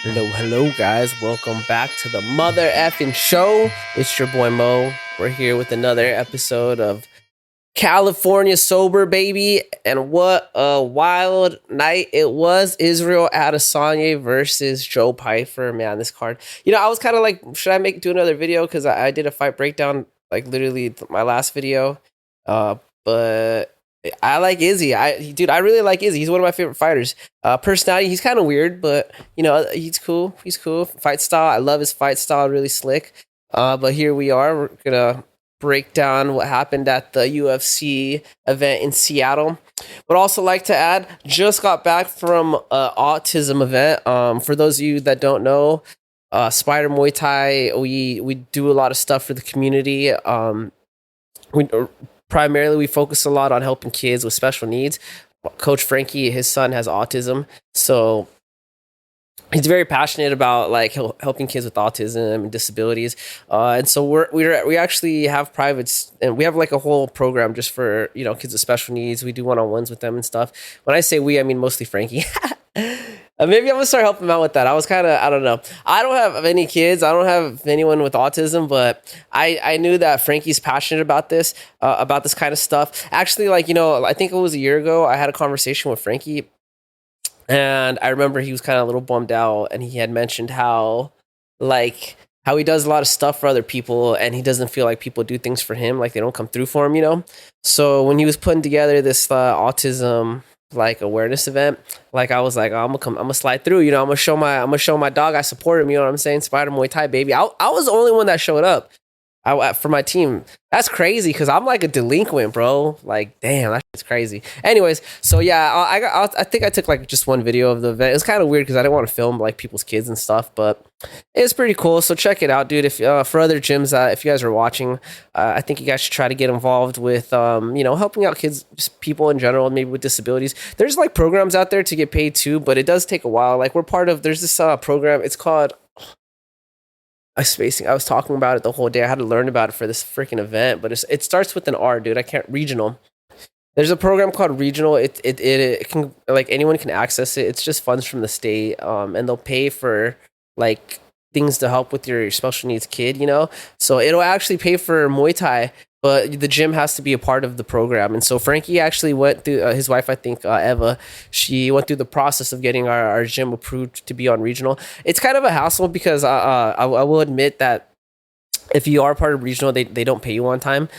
Hello, guys. Welcome back to the mother effing show. It's your boy Mo. We're here with another episode of California Sober, baby. And what a wild night it was. Israel Adesanya versus Joe Pyfer. Man, this card. I was kind of like, should I do another video? Because I did a fight breakdown, like literally my last video. But I like Izzy. I really like Izzy. He's one of my favorite fighters. Personality, he's kind of weird, but he's cool. He's cool. Fight style, I love his fight style. Really slick. But here we are. We're gonna break down what happened at the UFC event in Seattle. Would also like to add, just got back from autism event. For those of you that don't know, Spider Muay Thai, we do a lot of stuff for the community. We Primarily, we focus a lot on helping kids with special needs. Coach Frankie, his son has autism, so he's very passionate about like helping kids with autism and disabilities. And so we actually have privates, and we have like a whole program just for kids with special needs. We do one-on-ones with them and stuff. When I say we, I mean mostly Frankie. Maybe I'm gonna start helping him out with that. I don't know. I don't have any kids. I don't have anyone with autism, but I knew that Frankie's passionate about this kind of stuff. Actually, I think it was a year ago, I had a conversation with Frankie, and I remember he was kind of a little bummed out, and he had mentioned how he does a lot of stuff for other people, and he doesn't feel like people do things for him, like they don't come through for him. So when he was putting together this autism awareness event, I was like, oh, I'm gonna slide through, I'm gonna show my dog I support him, you know what I'm saying? Spider Muay Thai, baby. I was the only one that showed up for my team. That's crazy because I'm like a delinquent, bro. Like, damn, that shit's crazy. Anyways, so yeah, I think I took like just one video of the event. It was kind of weird because I didn't want to film like people's kids and stuff, but it's pretty cool. So check it out, dude. If for other gyms, if you guys are watching, I think you guys should try to get involved with helping out kids, just people in general, maybe with disabilities. There's like programs out there to get paid too, but it does take a while. Like there's this program. It's called I was talking about it the whole day. I had to learn about it for this freaking event, but it starts with an R, dude. I can't regional. There's a program called Regional. It can, like, anyone can access it. It's just funds from the state, and they'll pay for like things to help with your special needs kid. So it'll actually pay for Muay Thai, but the gym has to be a part of the program. And so Frankie actually went through, his wife, I think, Eva, she went through the process of getting our gym approved to be on regional. It's kind of a hassle because I will admit that if you are part of regional, they don't pay you on time.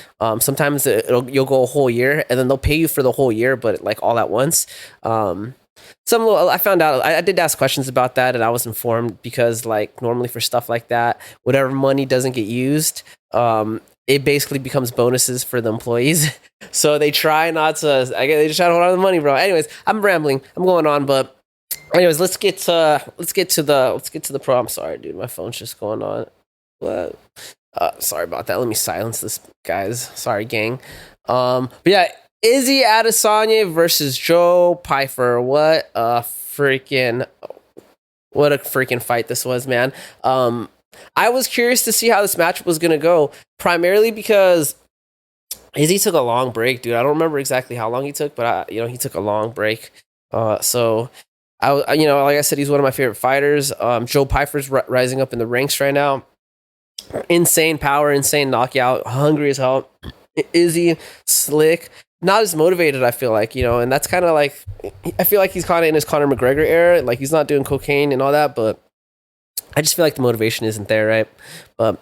Sometimes you'll go a whole year and then they'll pay you for the whole year, but like all at once. I found out, I did ask questions about that, and I was informed because like normally for stuff like that, whatever money doesn't get used, it basically becomes bonuses for the employees. So they try not to, they just try to hold on to the money, bro. Anyways, I'm rambling. I'm going on, but anyways, let's get to the pro. I'm sorry, dude. My phone's just going on. What? Sorry about that. Let me silence this, guys. Sorry, gang. But yeah, Izzy Adesanya versus Joe Pyfer. What a freaking fight this was, man. I was curious to see how this match was going to go, primarily because Izzy took a long break, dude. I don't remember exactly how long he took, but he took a long break. So like I said, he's one of my favorite fighters. Joe Pyfer's rising up in the ranks right now. Insane power, insane knockout, hungry as hell. Izzy, slick, not as motivated, I feel like, and that's kind of like, I feel like he's kind of in his Conor McGregor era. Like, he's not doing cocaine and all that, but I just feel like the motivation isn't there, right? But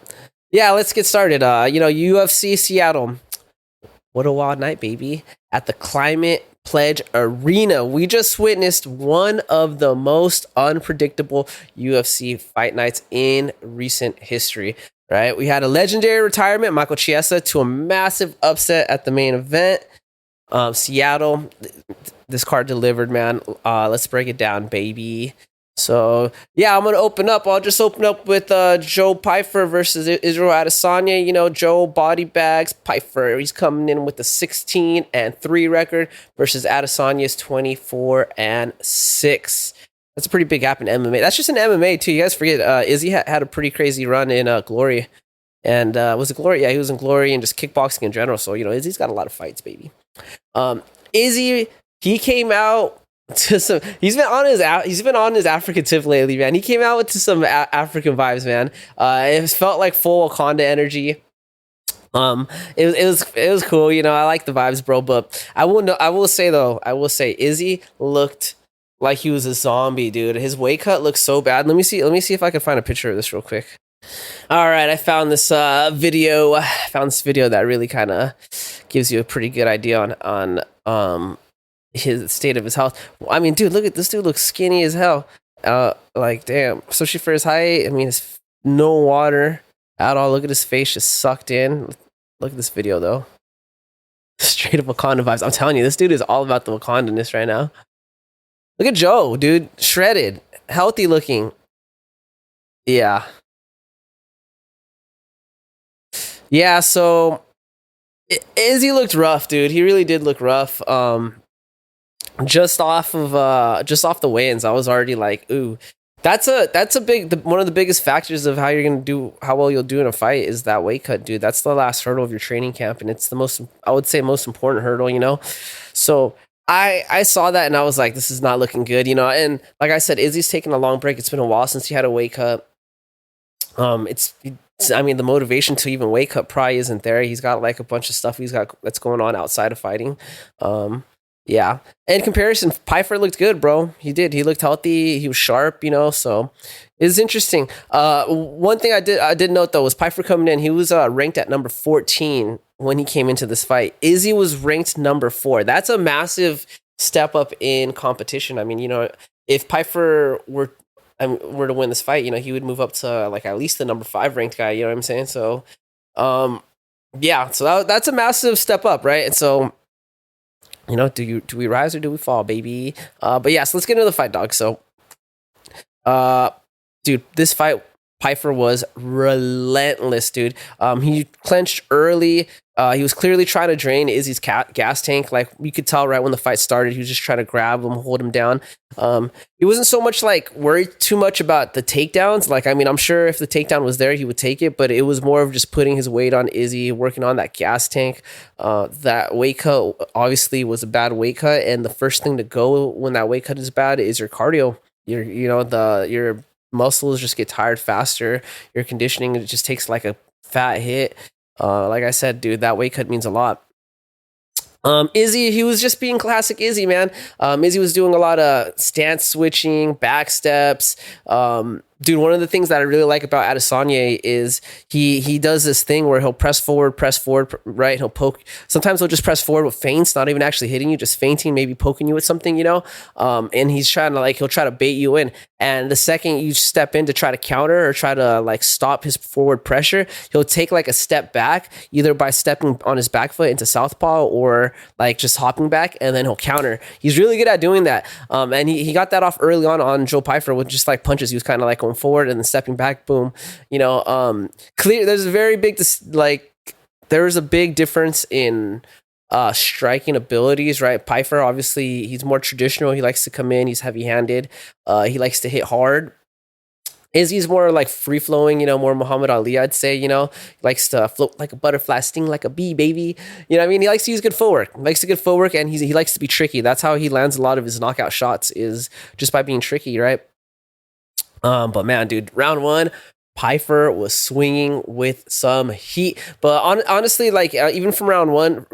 yeah, let's get started. UFC Seattle. What a wild night, baby. At the Climate Pledge Arena. We just witnessed one of the most unpredictable UFC fight nights in recent history, right? We had a legendary retirement, Michael Chiesa, to a massive upset at the main event. Seattle, this card delivered, man. Let's break it down, baby. So yeah, I'm gonna open up. I'll just open up with Joe Pyfer versus Israel Adesanya. Joe body bags Pyfer. He's coming in with a 16-3 record versus Adesanya's 24-6. That's a pretty big gap in MMA. That's just in MMA too. You guys forget Izzy had a pretty crazy run in Glory, and was it Glory? Yeah, he was in Glory and just kickboxing in general. So Izzy's got a lot of fights, baby. Izzy, he came out He's been on his African tip lately, man. He came out with some African vibes, man. It felt like full Wakanda energy. It was cool, you know. I like the vibes, bro. But I will say though, Izzy looked like he was a zombie, dude. His weight cut looks so bad. Let me see if I can find a picture of this real quick. All right, I found this video. That really kind of gives you a pretty good idea on his state of his health. I mean, dude, look at this dude. Looks skinny as hell. Like damn, especially for his height. I mean, it's no water at all. Look at his face just sucked in. Look at this video though. Straight up Wakanda vibes. I'm telling you, this dude is all about the Wakandaness right now. Look at Joe, dude. Shredded. Healthy looking. Yeah. Yeah, so Izzy looked rough, dude. He really did look rough. Just off the weigh-ins, I was already like, ooh. That's one of the biggest factors of how you're gonna do, how well you'll do in a fight is that weight cut, dude. That's the last hurdle of your training camp, and it's the most, I would say, most important hurdle, you know. So I saw that and I was like, this is not looking good, you know. And like I said, Izzy's taking a long break. It's been a while since he had a weight cut. I mean, the motivation to even weight cut probably isn't there. He's got like a bunch of stuff that's going on outside of fighting. Yeah. In comparison, Pyfer looked good, bro. He did. He looked healthy. He was sharp, you know. So it's interesting. One thing I did note though was Pyfer coming in. He was ranked at number 14 when he came into this fight. Izzy was ranked number 4. That's a massive step up in competition. I mean, you know, if Pyfer were to win this fight, you know, he would move up to like at least the number 5 ranked guy. You know what I'm saying? So, yeah. So that's a massive step up, right? And so, you know, do we rise or do we fall, baby? But yeah, so let's get into the fight, dog. So, dude, this fight, Pyfer was relentless, dude. He clenched early. He was clearly trying to drain Izzy's gas tank. Like you could tell right when the fight started, he was just trying to grab him, hold him down. He wasn't so much like worried too much about the takedowns. Like, I mean, I'm sure if the takedown was there, he would take it, but it was more of just putting his weight on Izzy, working on that gas tank. That weight cut obviously was a bad weight cut, and the first thing to go when that weight cut is bad is your cardio. Your muscles just get tired faster. Your conditioning, it just takes like a fat hit. Like I said, dude, that weight cut means a lot. Izzy, he was just being classic Izzy, man. Izzy was doing a lot of stance switching, back steps. Dude, one of the things that I really like about Adesanya is he does this thing where he'll press forward, right? He'll poke. Sometimes he'll just press forward with feints, not even actually hitting you, just feinting, maybe poking you with something, you know? And he's trying to he'll try to bait you in. And the second you step in to try to counter or try to stop his forward pressure, he'll take like a step back, either by stepping on his back foot into southpaw or like just hopping back, and then he'll counter. He's really good at doing that. And he got that off early on Joe Pyfer with just like punches. He was kind of like going forward and then stepping back, boom. You know, there's a very big there's a big difference in striking abilities, right? Pyfer, obviously, he's more traditional. He likes to come in. He's heavy-handed. He likes to hit hard. Izzy's more like free-flowing, you know, more Muhammad Ali, I'd say, you know. He likes to float like a butterfly, sting like a bee, baby. You know what I mean? He likes to use good footwork. And he likes to be tricky. That's how he lands a lot of his knockout shots, is just by being tricky, right? But man, dude, round 1, Pyfer was swinging with some heat. But honestly, even from round 1,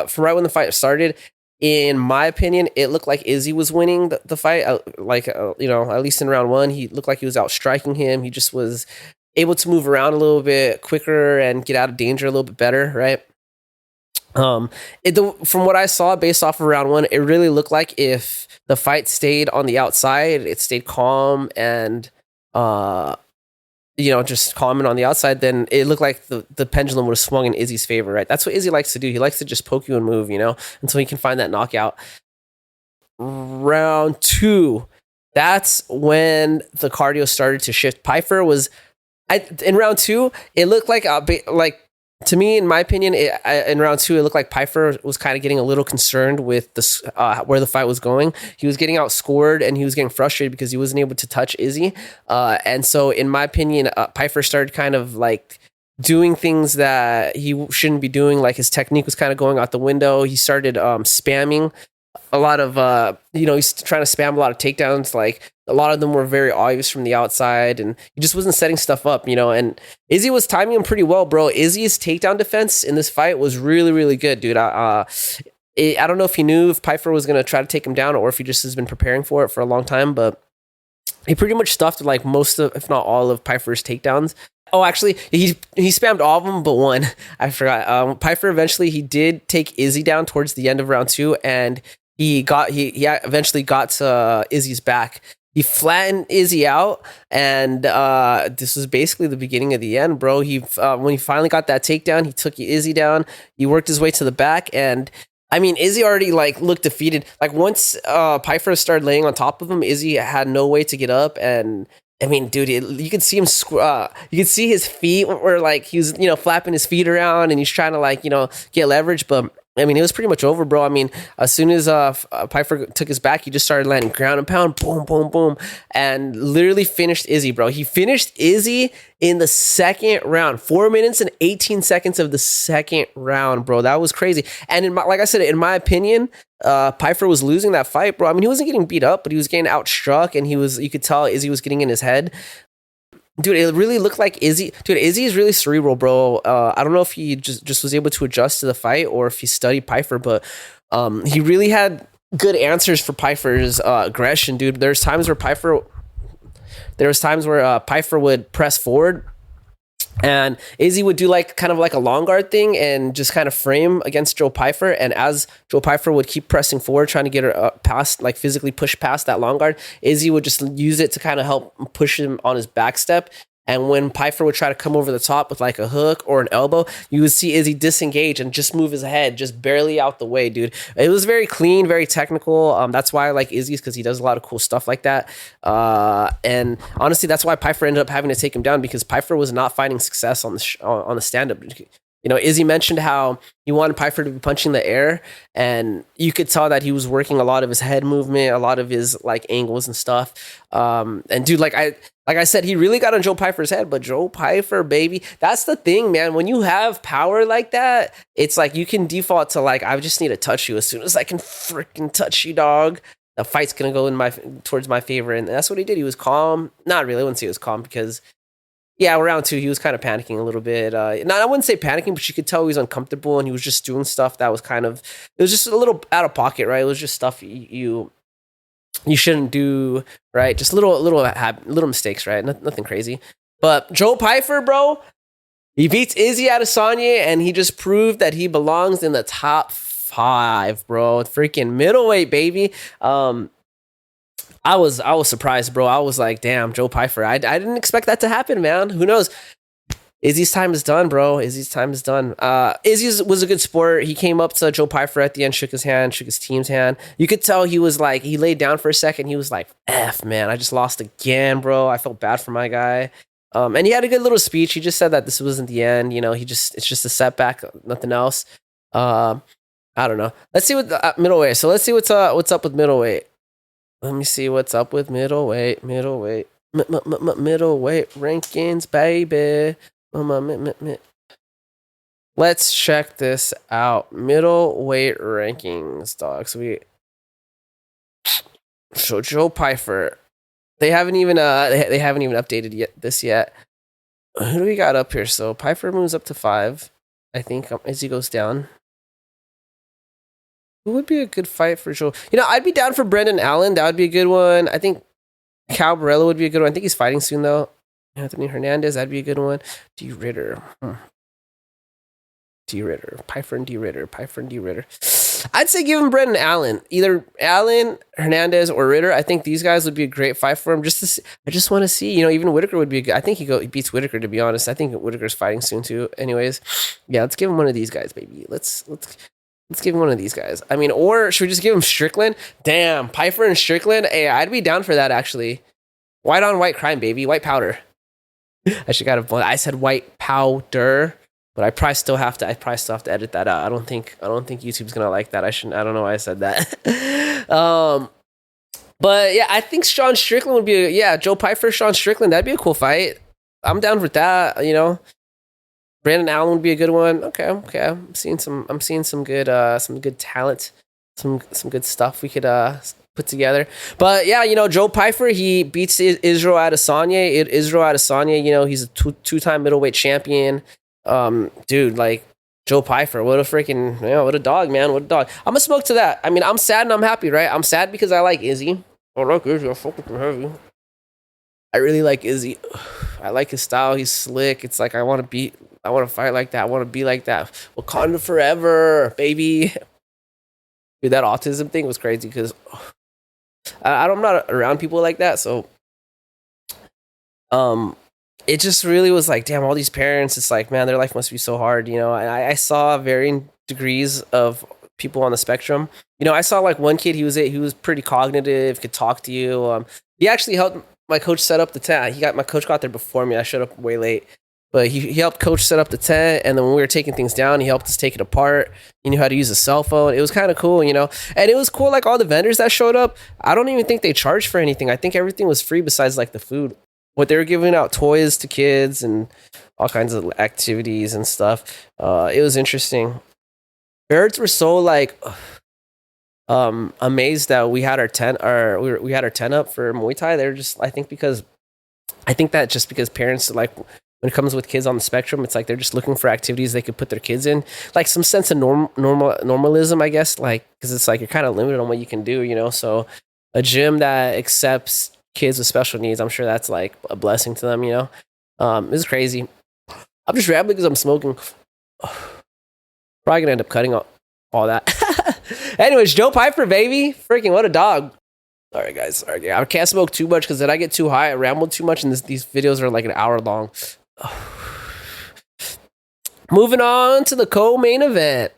from right when the fight started, in my opinion, it looked like Izzy was winning the fight. You know, at least in round 1, he looked like he was out striking him. He just was able to move around a little bit quicker and get out of danger a little bit better, right? From what I saw based off of round 1, it really looked like if the fight stayed on the outside, it stayed calm and you know, just calm and on the outside, then it looked like the pendulum would have swung in Izzy's favor, right? That's what Izzy likes to do. He likes to just poke you and move, you know, until he can find that knockout. Round 2, that's when the cardio started to shift. Pyfer was, in round 2, it looked like to me, in my opinion, in round 2, it looked like Pyfer was kind of getting a little concerned with this where the fight was going. He was getting outscored and he was getting frustrated because he wasn't able to touch Izzy. And so, in my opinion, Pyfer started kind of like doing things that he shouldn't be doing. Like his technique was kind of going out the window. He started spamming a lot of he's trying to spam a lot of takedowns. Like a lot of them were very obvious from the outside, and he just wasn't setting stuff up. And Izzy was timing him pretty well, bro. Izzy's takedown defense in this fight was really, really good, dude. I don't know if he knew if Pyfer was gonna try to take him down, or if he just has been preparing for it for a long time, but he pretty much stuffed like most of, if not all of Pyfer's takedowns. Oh, actually, he spammed all of them but one. I forgot. Pyfer eventually he did take Izzy down towards the end of round 2, and he eventually got to Izzy's back. He flattened Izzy out, and this was basically the beginning of the end, bro. When he finally got that takedown, he took Izzy down. He worked his way to the back, and I mean, Izzy already like looked defeated. Like once Pyfer started laying on top of him, Izzy had no way to get up, and I mean, dude, you could see him. You could see his feet were like he was, flapping his feet around, and he's trying to like, get leverage. But I mean, it was pretty much over, bro. I mean, as soon as Pyfer took his back, he just started landing ground and pound, boom, boom, boom, and literally finished Izzy, bro. He finished Izzy in the second round, 4 minutes and 18 seconds of the second round, bro. That was crazy. And like I said, in my opinion, Pyfer was losing that fight, bro. I mean, he wasn't getting beat up, but he was getting outstruck, and you could tell Izzy was getting in his head. Dude, it really looked like Izzy. Dude, Izzy is really cerebral, bro. I don't know if he just was able to adjust to the fight or if he studied Pyfer, but he really had good answers for Pyfer's aggression, dude. There was times where Pyfer would press forward, and Izzy would do like kind of like a long guard thing and just kind of frame against Joe Pyfer. And as Joe Pyfer would keep pressing forward, trying to get her past, like physically push past that long guard, Izzy would just use it to kind of help push him on his back step. And when Pyfer would try to come over the top with like a hook or an elbow, you would see Izzy disengage and just move his head just barely out the way, dude. It was very clean, very technical. That's why I like Izzy's, because he does a lot of cool stuff like that. And honestly, that's why Pyfer ended up having to take him down, because Pyfer was not finding success on the stand-up. Izzy mentioned how he wanted Pyfer to be punching the air, and you could tell that he was working a lot of his head movement, a lot of his like angles and stuff. And dude, like I said, he really got on Joe Pyfer's head, but Joe Pyfer, baby, that's the thing, man. When you have power like that, it's like you can default to like, I just need to touch you. As soon as I can freaking touch you, dog, the fight's gonna go towards my favor. And that's what he did. He was calm. Not really. I wouldn't say he was calm, because round 2, he was kind of panicking a little bit. I wouldn't say panicking, but you could tell he was uncomfortable, and he was just doing stuff that was it was just a little out of pocket, right? It was just stuff you shouldn't do, right? Just little mistakes, right? Nothing crazy. But Joe Pyfer, bro, he beats Izzy Adesanya, and he just proved that he belongs in the top 5, bro. Freaking middleweight, baby. I was surprised, bro. I was like, damn, Joe Pyfer. I didn't expect that to happen, man. Who knows? Izzy's time is done, bro. Izzy's time is done. Izzy was a good sport. He came up to Joe Pyfer at the end, shook his hand, shook his team's hand. You could tell he was like, he laid down for a second. He was like, F, man, I just lost again, bro. I felt bad for my guy. And he had a good little speech. He just said that this wasn't the end. It's just a setback, nothing else. I don't know. Let's see what middleweight. So let's see what's up with middleweight. Let me see what's up with middleweight. Middleweight rankings, baby. Let's check this out. Middleweight rankings, dog. So Joe Pyfer. They haven't even updated this yet. Who do we got up here? So Pyfer moves up to 5, I think, as he goes down. Who would be a good fight for Joe? I'd be down for Brendan Allen. That would be a good one. I think Cal Barella would be a good one. I think he's fighting soon, though. Anthony Hernandez, that'd be a good one. D. Ritter. Pyfer and D. Ritter. I'd say give him Brendan Allen. Either Allen, Hernandez, or Ritter. I think these guys would be a great fight for him. I just want to see. Even Whitaker would be a good. I think he beats Whitaker, to be honest. I think Whitaker's fighting soon, too. Anyways, let's give him one of these guys, baby. Let's give him one of these guys. I mean, or should we just give him Strickland? Damn, Pyfer and Strickland. Hey, I'd be down for that, actually. White on white crime, baby. White powder. I said white powder, but I probably still have to edit that out. I don't think YouTube's gonna like that. I don't know why I said that. But yeah, I think Sean Strickland would be Joe Pyfer, Sean Strickland. That'd be a cool fight. I'm down for that. Brandon Allen would be a good one. Okay. I'm seeing some good talent some good stuff we could put together. But yeah, Joe Pyfer, he beats Israel Adesanya. Israel Adesanya, he's a two-time middleweight champion. Dude, like Joe Pyfer, what a freaking, what a dog, man, what a dog. I'm gonna smoke to that. I mean, I'm sad and I'm happy, right? I'm sad because I like Izzy. I like Izzy. I fuck with him heavy. I really like Izzy. I like his style. He's slick. It's like I want to fight like that. I want to be like that. Wakanda forever, baby. Dude, that autism thing was crazy because I'm not around people like that, so it just really was like, damn, all these parents, it's like, man, their life must be so hard, And I saw varying degrees of people on the spectrum. I saw like one kid, he was pretty cognitive, could talk to you. He actually helped my coach set up the tent. My coach got there before me. I showed up way late. But he helped coach set up the tent, and then when we were taking things down, he helped us take it apart. He knew how to use a cell phone. It was kind of cool, And it was cool, like all the vendors that showed up, I don't even think they charged for anything. I think everything was free besides like the food. What they were giving out toys to kids and all kinds of activities and stuff. It was interesting. Birds were so like amazed that we had our tent we had our tent up for Muay Thai. They're just I think that just because parents like when it comes with kids on the spectrum, it's like they're just looking for activities they could put their kids in, like some sense of normalism, I guess, like because it's like you're kind of limited on what you can do, So a gym that accepts kids with special needs, I'm sure that's like a blessing to them, It's crazy. I'm just rambling because I'm smoking. Probably gonna end up cutting all that. Anyways, Joe Pyfer, baby, freaking what a dog. All right, guys. Sorry, I can't smoke too much because then I get too high. I ramble too much, and these videos are like an hour long. Moving on to the co-main event.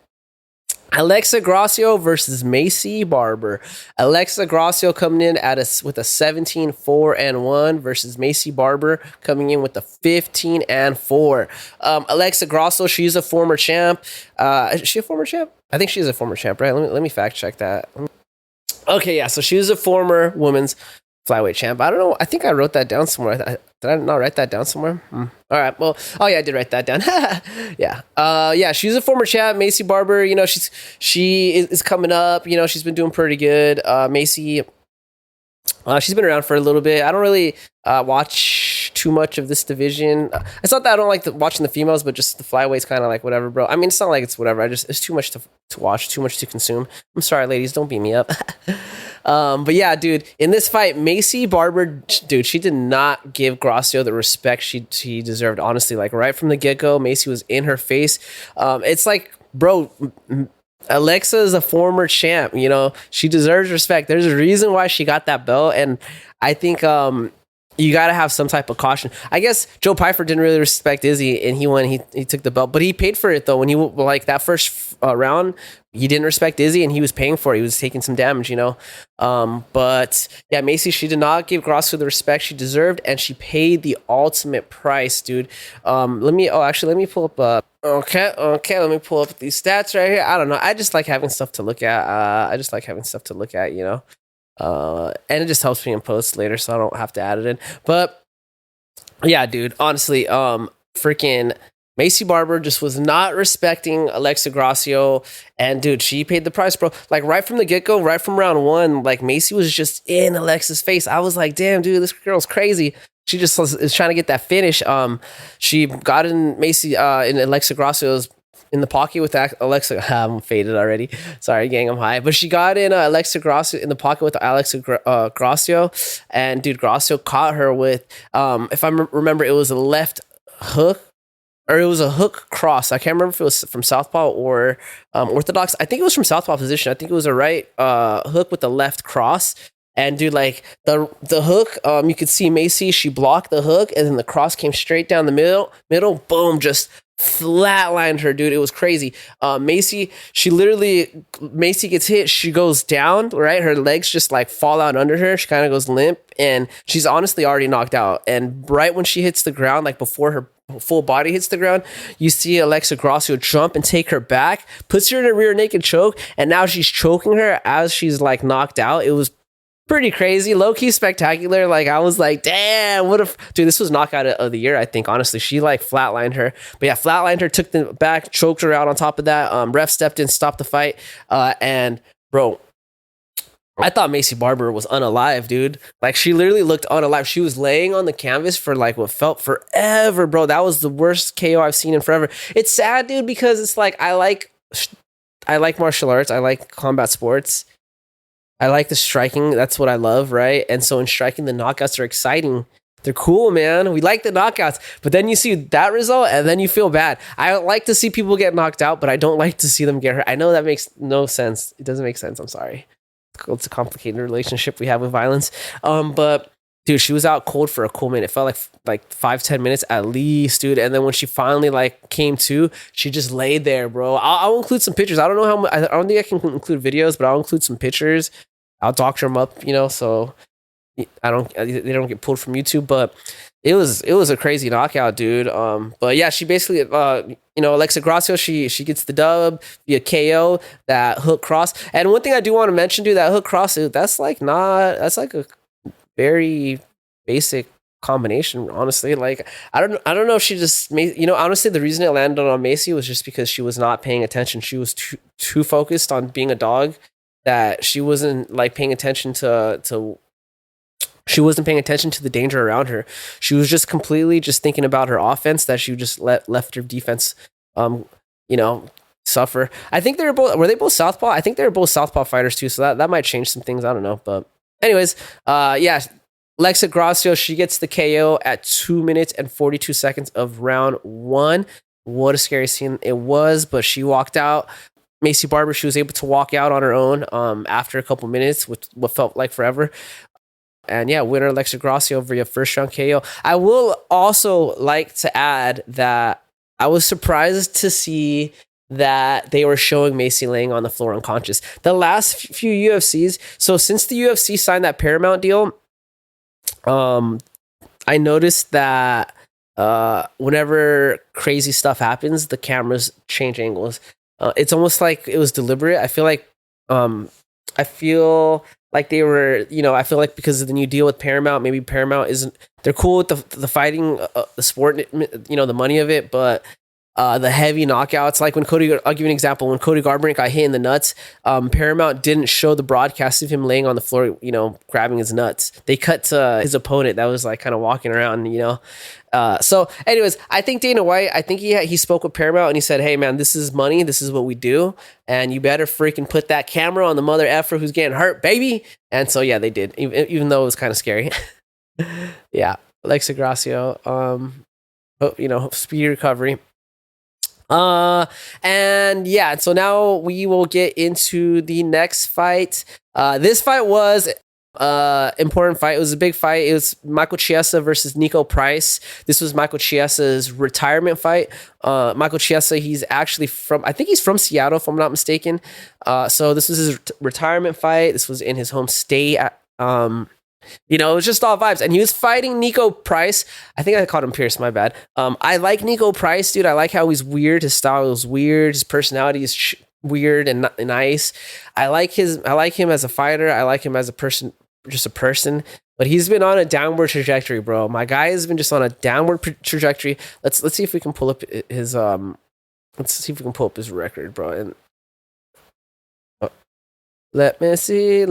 Alexa Grasso versus Macy Barber. Alexa Grasso coming in with a 17-4-1 versus Macy Barber coming in with a 15-4. Alexa Grasso, she's a former champ. Is she a former champ? I think she's a former champ, right? Let me fact check that. Okay, yeah. So she was a former women's flyweight champ. I don't know. I think I wrote that down somewhere. Did I not write that down somewhere? All right. Well, oh yeah, I did write that down. Yeah. Yeah. She's a former champ. Macy Barber. She is coming up. She's been doing pretty good. Macy. She's been around for a little bit. I don't really watch too much of this division. It's not that I don't like watching the females, but just the flyweight's kind of like whatever, bro. I mean, it's not like it's whatever. It's too much to watch, too much to consume. I'm sorry, ladies. Don't beat me up. But yeah, dude, in this fight, Macy Barber, dude, she did not give Grasso the respect she deserved. Honestly, like right from the get go, Macy was in her face. It's like, bro. Alexa is a former champ, she deserves respect. There's a reason why she got that belt, and I think you got to have some type of caution. I guess Joe Pyfer didn't really respect Izzy, and he won. He took the belt, but he paid for it though. When he like that first round, he didn't respect Izzy, and he was paying for it. He was taking some damage, But yeah, Macy, she did not give Grasso the respect she deserved, and she paid the ultimate price, dude. Let me pull up. Okay, let me pull up these stats right here. I don't know. I just like having stuff to look at. And it just helps me in post later, so I don't have to add it in. But yeah, dude, honestly, freaking Macy Barber just was not respecting Alexa Grasso, and dude, she paid the price, bro. Like right from the get-go, right from round one, like Macy was just in Alexa's face. I was like, damn, dude, this girl's crazy. She just is trying to get that finish. She got in Macy, in Alexa Grasso's in the pocket with Alexa. I'm faded already. Sorry, gang, I'm high. But she got in Alexa Grasso in the pocket with Alexa Grasso, and dude, Grasso caught her with, if I remember, it was a left hook. Or it was a hook cross. I can't remember if it was from southpaw or orthodox. I think it was from southpaw position. I think it was a right hook with the left cross. And dude, like the hook, you could see Macy. She blocked the hook, and then the cross came straight down the middle. Boom, just flatlined her, dude. It was crazy. Macy gets hit. She goes down. Right, her legs just like fall out under her. She kind of goes limp, and she's honestly already knocked out. And right when she hits the ground, like before her full body hits the ground, you see Alexa Grasso jump and take her back, puts her in a rear naked choke, and now she's choking her as she's like knocked out. It was pretty crazy, low-key spectacular. Like I was like, damn, dude, this was knockout of the year, I think. Honestly, she like flatlined her. But yeah, flatlined her, took the back, choked her out on top of that. Ref stepped in, stopped the fight, and Bro, I thought Macy Barber was unalive, dude. Like, she literally looked unalive. She was laying on the canvas for like what felt forever, bro. That was the worst KO I've seen in forever. It's sad, dude, because it's like I like martial arts. I like combat sports. I like the striking. That's what I love, right? And so in striking, the knockouts are exciting. They're cool, man. We like the knockouts. But then you see that result, and then you feel bad. I like to see people get knocked out, but I don't like to see them get hurt. I know that makes no sense. It doesn't make sense. I'm sorry. It's a complicated relationship we have with violence. But dude, she was out cold for a cool minute. It felt like 5-10 minutes at least, dude. And then when she finally like came to, she just laid there, bro. I'll include some pictures. I don't know how much. I don't think I can include videos, but I'll include some pictures. I'll doctor them up, so they don't get pulled from YouTube. But it was a crazy knockout, dude. But yeah, she basically Alexa Grasso, she gets the dub via KO, that hook cross. And one thing I do want to mention, dude, that hook cross, that's like a very basic combination, honestly. Like, I don't know if she just made, honestly, the reason it landed on Macy was just because she was not paying attention. She was too focused on being a dog that she wasn't like paying attention to she wasn't paying attention to the danger around her. She was just completely just thinking about her offense, that she just left her defense suffer. I think were they both southpaw? I think they were both southpaw fighters too, so that might change some things. I don't know. But anyways, yeah, Alexa Grasso, she gets the KO at 2 minutes and 42 seconds of round 1. What a scary scene it was, but she walked out. Macy Barber, she was able to walk out on her own after a couple minutes with what felt like forever. And yeah, winner Alexa Grasso via first round KO. I will also like to add that I was surprised to see that they were showing Macy laying on the floor unconscious. The last few UFCs, so since the UFC signed that Paramount deal, I noticed that whenever crazy stuff happens, the cameras change angles. It's almost like it was deliberate. I feel like they were, I feel like because of the new deal with Paramount, maybe Paramount they're cool with the fighting, the sport, the money of it, but the heavy knockouts, like when I'll give you an example, when Cody Garbrandt got hit in the nuts, Paramount didn't show the broadcast of him laying on the floor, grabbing his nuts. They cut to his opponent that was like kind of walking around, so anyways, I think Dana White, I think he spoke with Paramount and he said, hey man, this is money. This is what we do. And you better freaking put that camera on the mother effer who's getting hurt, baby. And so, yeah, they did, even though it was kind of scary. Yeah. Alexa Grasso, speedy recovery. And yeah, so now we will get into the next fight. This fight was important fight. It was a big fight. It was Michael Chiesa versus Nico Price. This was Michael Chiesa's retirement fight. Michael Chiesa, he's actually I think he's from Seattle, if I'm not mistaken. So this was his retirement fight. This was in his home state. It was just all vibes. And he was fighting Nico Price. I think I called him Pierce, my bad. I like Nico Price, dude. I like how he's weird. His style is weird. His personality is weird and nice. I like him as a fighter. I like him as a person, just a person. But he's been on a downward trajectory, bro. My guy has been just on a downward trajectory. Let's see if we can pull up his record, bro. And let me see.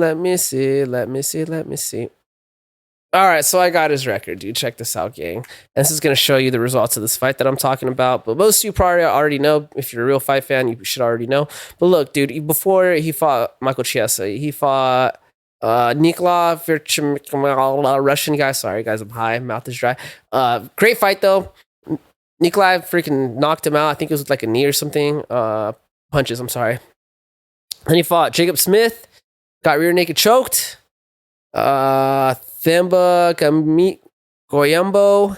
All right, so I got his record, dude. Check this out, gang. And this is going to show you the results of this fight that I'm talking about. But most of you probably already know. If you're a real fight fan, you should already know. But look, dude, before he fought Michael Chiesa, he fought Nikola Russian guy. Sorry, guys, I'm high. Mouth is dry. Great fight, though. Nikolai freaking knocked him out. I think it was like a knee or something. Punches, I'm sorry. Then he fought Jacob Smith. Got rear naked choked. Themba Goyambo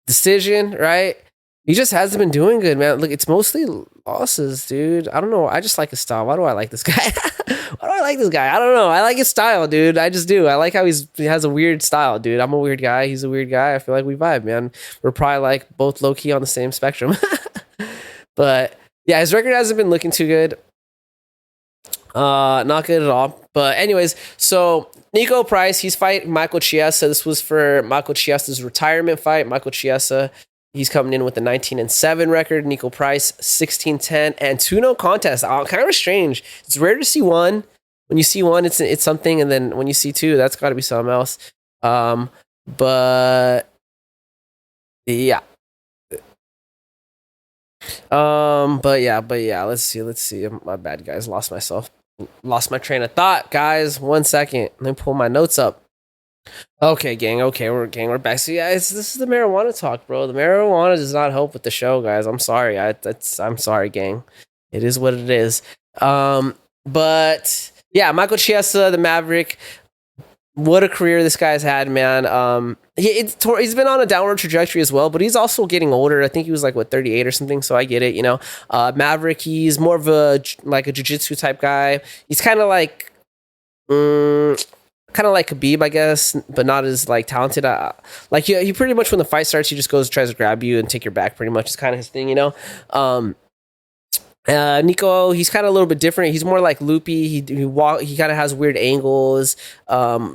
decision, right? He just hasn't been doing good, man. Look, it's mostly losses, dude. I don't know. I just like his style. Why do I like this guy? Why do I like this guy? I don't know. I like his style, dude. I just do. I like how he has a weird style, dude. I'm a weird guy. He's a weird guy. I feel like we vibe, man. We're probably like both low key on the same spectrum. But yeah, his record hasn't been looking too good. Not good at all. But anyways, so Nico Price, he's fighting Michael Chiesa. This was for Michael Chiesa's retirement fight. Michael Chiesa, He's coming in with a 19-7 record. Nico Price 16-10 and 2 no contests. Kind of strange. It's rare to see one. When you see one, it's something, and then when you see 2, that's got to be something else. But yeah. But yeah. Let's see. My bad, guys. Lost my train of thought, guys. 1 second. Let me pull my notes up. Okay, gang. Okay, we're back. So yeah, this is the marijuana talk, bro. The marijuana does not help with the show, guys. I'm sorry. I'm sorry, gang. It is what it is. But yeah, Michael Chiesa, the Maverick. What a career this guy's had, man. He's been on a downward trajectory as well, but he's also getting older. I think he was like 38 or something, so I get it, Maverick, he's more of a jiu-jitsu type guy. He's kind of like Khabib, I guess, but not as like talented. He pretty much, when the fight starts, he just tries to grab you and take your back. Pretty much, it's kind of his thing, Nico, he's kind of a little bit different. He's more like loopy. He kind of has weird angles,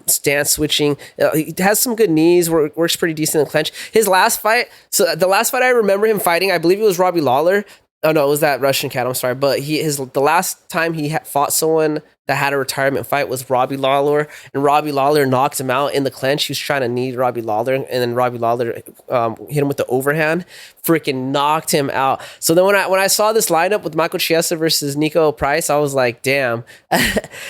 stance switching. He has some good knees. Works pretty decent in the clinch. His last fight. So the last fight I remember him fighting, I believe it was Robbie Lawler. Oh no, it was that Russian cat. I'm sorry, but the last time he fought someone that had a retirement fight was Robbie Lawler, and Robbie Lawler knocked him out in the clinch. He was trying to knee Robbie Lawler, and then Robbie Lawler hit him with the overhand, freaking knocked him out. So then when I saw this lineup with Michael Chiesa versus Nico Price, I was like, damn,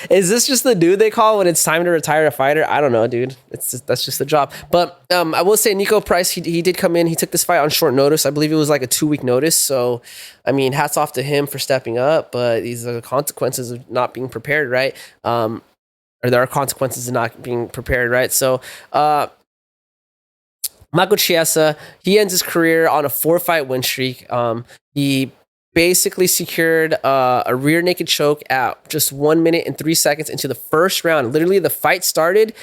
is this just the dude they call when it's time to retire a fighter? I don't know, dude. That's just the job. But I will say Nico Price, he did come in. He took this fight on short notice. I believe it was like a 2-week notice. So, I mean, hats off to him for stepping up, but these are the consequences of not being prepared, right? Or there are consequences of not being prepared, right? So, Michael Chiesa, he ends his career on a 4-fight win streak. He basically secured a rear naked choke at just 1 minute and 3 seconds into the first round. Literally, the fight started.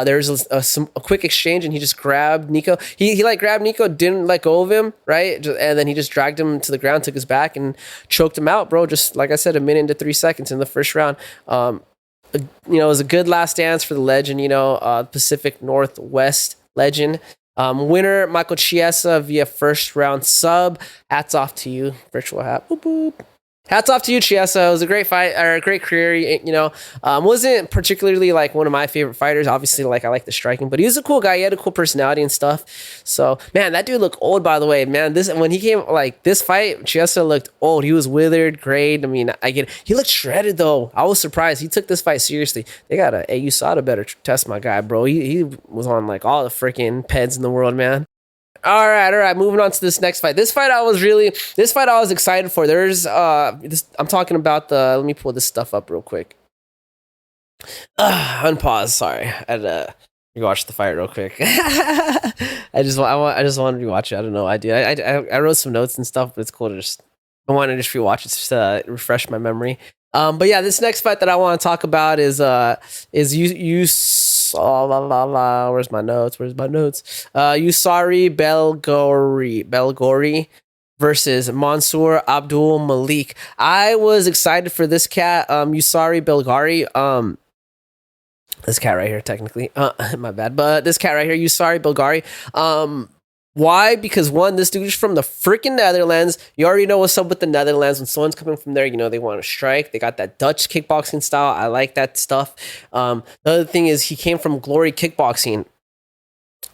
There was a quick exchange, and he just grabbed Nico. He grabbed Nico, didn't let go of him, right? And then he just dragged him to the ground, took his back, and choked him out, bro. Just like I said, 1 minute and 3 seconds in the first round. It was a good last dance for the legend, Pacific Northwest legend. Winner, Michael Chiesa via first round sub. Hats off to you, virtual hat. Boop, boop. Hats off to you, Chiesa. It was a great fight, or a great career. Wasn't particularly like one of my favorite fighters. Obviously, I like the striking, but he was a cool guy. He had a cool personality and stuff. So, man, that dude looked old, by the way. Man, when he came, this fight, Chiesa looked old. He was withered, grayed. I mean, I get it. He looked shredded, though. I was surprised. He took this fight seriously. They got USADA better test my guy, bro. He was on all the freaking peds in the world, man. All right. Moving on to this next fight. This fight I was excited for. I'm talking about let me pull this stuff up real quick. Unpause. Sorry. I had to rewatch the fight real quick. I just wanted to rewatch it. I don't know. I wrote some notes and stuff, but it's cool to I want to just rewatch it just to refresh my memory. But yeah, this next fight that I want to talk about is where's my notes? Usari Belgori versus Mansour Abdul Malik. I was excited for this cat, Usari Belgori. This cat right here, technically. My bad. But this cat right here, Usari Belgori. Why? Because one, this dude is from the freaking Netherlands. You already know what's up with the Netherlands. When someone's coming from there, they want to strike. They got that Dutch kickboxing style. I like that stuff. The other thing is he came from Glory Kickboxing.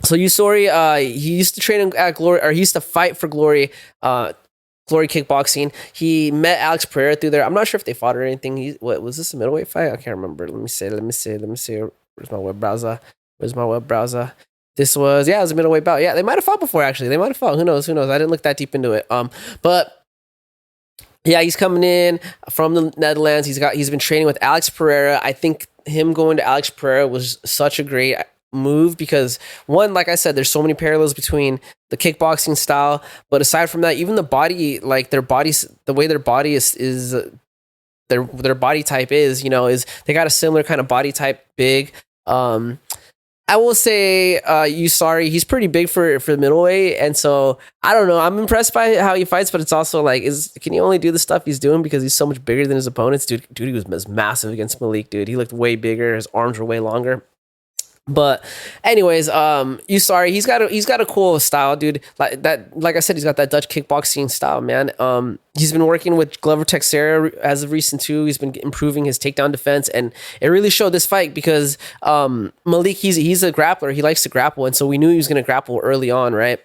So Usari, he used to train at Glory, or he used to fight for Glory Kickboxing. He met Alex Pereira through there. I'm not sure if they fought or anything. What was this, a middleweight fight? I can't remember. Let me see. Where's my web browser? This was, it was a middleweight bout. Yeah, they might have fought before, actually. They might have fought. Who knows? I didn't look that deep into it. But yeah, he's coming in from the Netherlands. He's been training with Alex Pereira. I think him going to Alex Pereira was such a great move because, one, like I said, there's so many parallels between the kickboxing style, but aside from that, even the body, their bodies, the way their body is their body type is they got a similar kind of body type, big. I will say, Usari, he's pretty big for the middleweight, and so I don't know. I'm impressed by how he fights, but it's also can he only do the stuff he's doing because he's so much bigger than his opponents? Dude, he was massive against Malik. Dude, he looked way bigger. His arms were way longer. But anyways, Usari, he's got a cool style, dude. Like that, like I said, he's got that Dutch kickboxing style, man. He's been working with Glover Teixeira as of recent too. He's been improving his takedown defense, and it really showed this fight because Malik, he's a grappler. He likes to grapple, and so we knew he was going to grapple early on, right?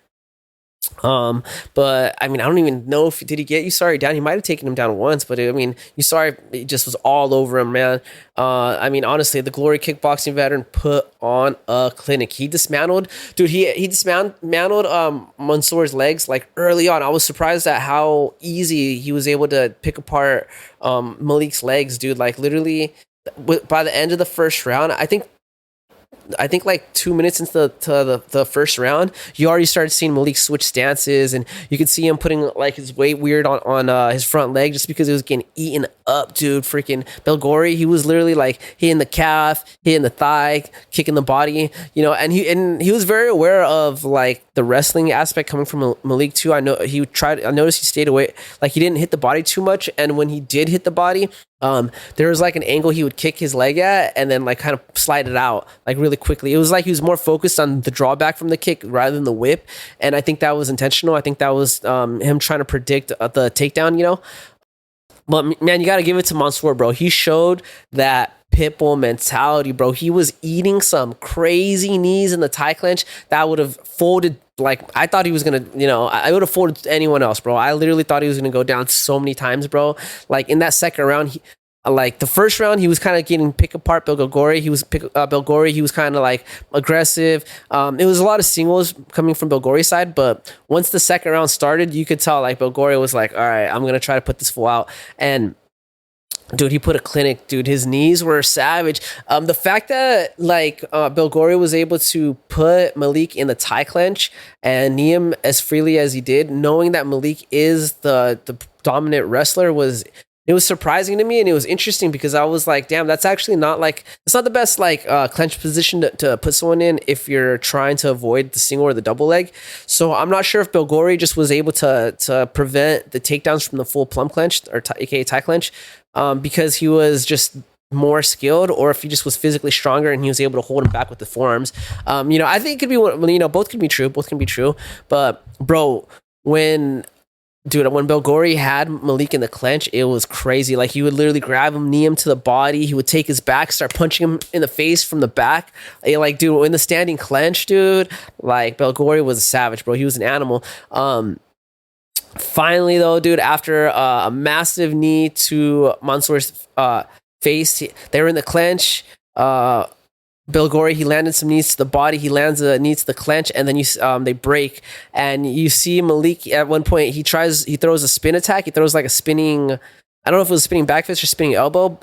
But I mean, I don't even know if did he get Usari down. He might have taken him down once, but I mean, Usari just was all over him, man. I mean, honestly, the Glory kickboxing veteran put on a clinic. He dismantled, dude. He dismantled Mansour's legs like early on. I was surprised at how easy he was able to pick apart Malik's legs, dude. Like literally, by the end of the first round, I think like 2 minutes into the first round, you already started seeing Malik switch stances, and you could see him putting like his weight weird on his front leg just because it was getting eaten up, dude. Freaking Belgori, he was literally like hitting the calf, hitting the thigh, kicking the body, and he was very aware of like the wrestling aspect coming from Malik too. I noticed he stayed away, like he didn't hit the body too much, and when he did hit the body, there was like an angle he would kick his leg at and then like kind of slide it out like really quickly. It was like he was more focused on the drawback from the kick rather than the whip, and I think that was intentional. I think that was him trying to predict the takedown. But man, you got to give it to Mansour, bro. He showed that pitbull mentality, bro. He was eating some crazy knees in the tie clinch that would have folded. Like I thought he was gonna, I would have folded anyone else, bro. I literally thought he was gonna go down so many times, bro. Like in that second round, like the first round, he was kind of getting pick apart Belgori. Belgori. He was kind of like aggressive. It was a lot of singles coming from Belgori's side, but once the second round started, you could tell like Belgori was like, all right, I'm gonna try to put this fool out. And dude, he put a clinic, dude. His knees were savage. The fact that like Belgori was able to put Malik in the tie clench and knee him as freely as he did, knowing that Malik is the dominant wrestler, was surprising to me, and it was interesting because I was like, damn, that's actually not like, it's not the best like clench position to put someone in if you're trying to avoid the single or the double leg. So I'm not sure if Belgori just was able to prevent the takedowns from the full plum clench or aka tie clench because he was just more skilled, or if he just was physically stronger and he was able to hold him back with the forearms. I think it could be, both can be true, but bro, when Belgori had Malik in the clench, it was crazy. Like he would literally grab him, knee him to the body. He would take his back, start punching him in the face from the back. Like, dude, in the standing clench, dude, like Belgori was a savage, bro. He was an animal. Finally, though, dude, after a massive knee to Mansour's face, they were in the clench. Belgori, he landed some knees to the body. He lands a knee to the clench, and then they break. And you see Malik at one point. He throws a spin attack. He throws like a spinning. I don't know if it was a spinning back fist or spinning elbow.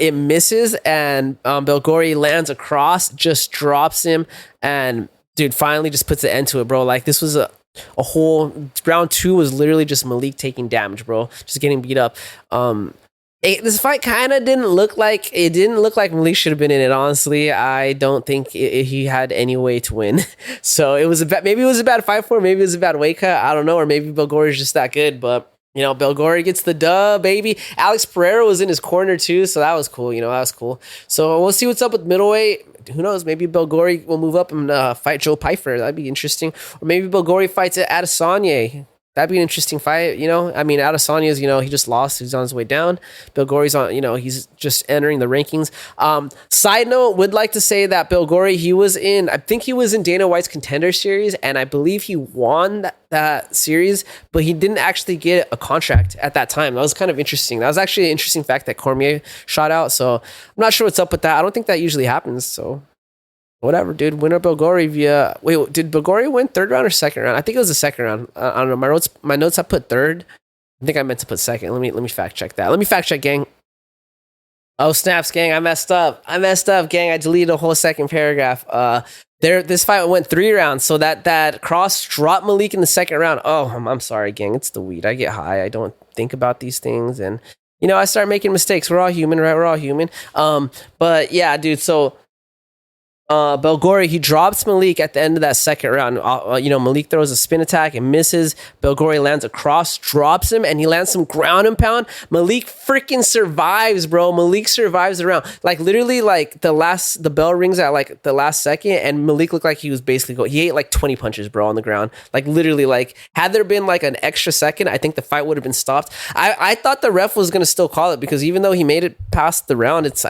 It misses, and Belgori lands across, just drops him, and dude finally just puts an end to it, bro. Like this was a whole round two was literally just Malik taking damage, bro, just getting beat up. This fight kind of didn't look like Malik should have been in it. Honestly, I don't think he had any way to win. So maybe it was a bad fight for him. Maybe it was a bad weight cut. I don't know. Or maybe Belgori is just that good. But Belgori gets the dub, baby. Alex Pereira was in his corner too, so that was cool. That was cool. So we'll see what's up with middleweight. Who knows? Maybe Belgori will move up and fight Joe Pyfer. That'd be interesting. Or maybe Belgori fights Adesanya. That'd be an interesting fight, I mean, Adesanya's, he just lost. He's on his way down. Belgori's on, he's just entering the rankings. Side note, would like to say that Belgori, I think he was in Dana White's Contender Series, and I believe he won that series, but he didn't actually get a contract at that time. That was kind of interesting. That was actually an interesting fact that Cormier shot out, so I'm not sure what's up with that. I don't think that usually happens, so whatever, dude. Winner Belgori via. Wait, did Belgori win third round or second round? I think it was the second round. I don't know. My notes I put third. I think I meant to put second. Let me fact check that. Let me fact check, gang. Oh snaps, gang! I messed up, gang. I deleted a whole second paragraph. This fight went 3 rounds, so that cross dropped Malik in the second round. Oh, I'm sorry, gang. It's the weed. I get high. I don't think about these things, and I start making mistakes. We're all human, right? We're all human. But yeah, dude. So Belgori, he drops Malik at the end of that second round. Malik throws a spin attack and misses. Belgori lands a cross, drops him, and he lands some ground and pound. Malik freaking survives, bro. Malik survives the round. Like literally, like the bell rings at like the last second, and Malik looked like he was basically he ate like 20 punches, bro, on the ground. Like literally, like had there been like an extra second, I think the fight would have been stopped. I thought the ref was gonna still call it because even though he made it past the round, if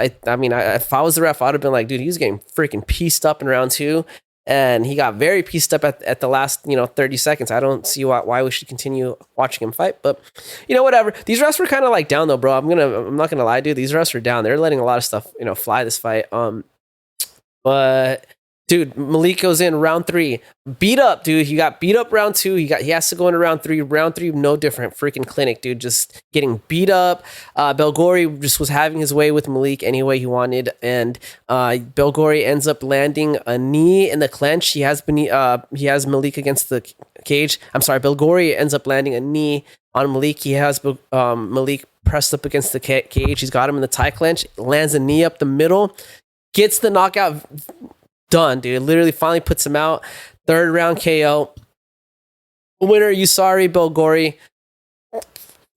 I was the ref, I'd have been like, dude, he was getting freaking pieced up in round 2, and he got very pieced up at the last 30 seconds. I don't see why we should continue watching him fight, but whatever. These refs were kind of like down though, bro. I'm not gonna lie, dude. These refs were down. They're letting a lot of stuff fly this fight. But dude, Malik goes in round 3, beat up, dude. He got beat up round 2. He has to go into round 3. Round 3, no different. Freaking clinic, dude. Just getting beat up. Belgori just was having his way with Malik any way he wanted, and Belgori ends up landing a knee in the clinch. He has Malik against the cage. I'm sorry, Belgori ends up landing a knee on Malik. He has Malik pressed up against the cage. He's got him in the tie clinch. Lands a knee up the middle. Gets the knockout. Done, dude. Literally finally puts him out. 3rd round KO. Winner, Usari Belgori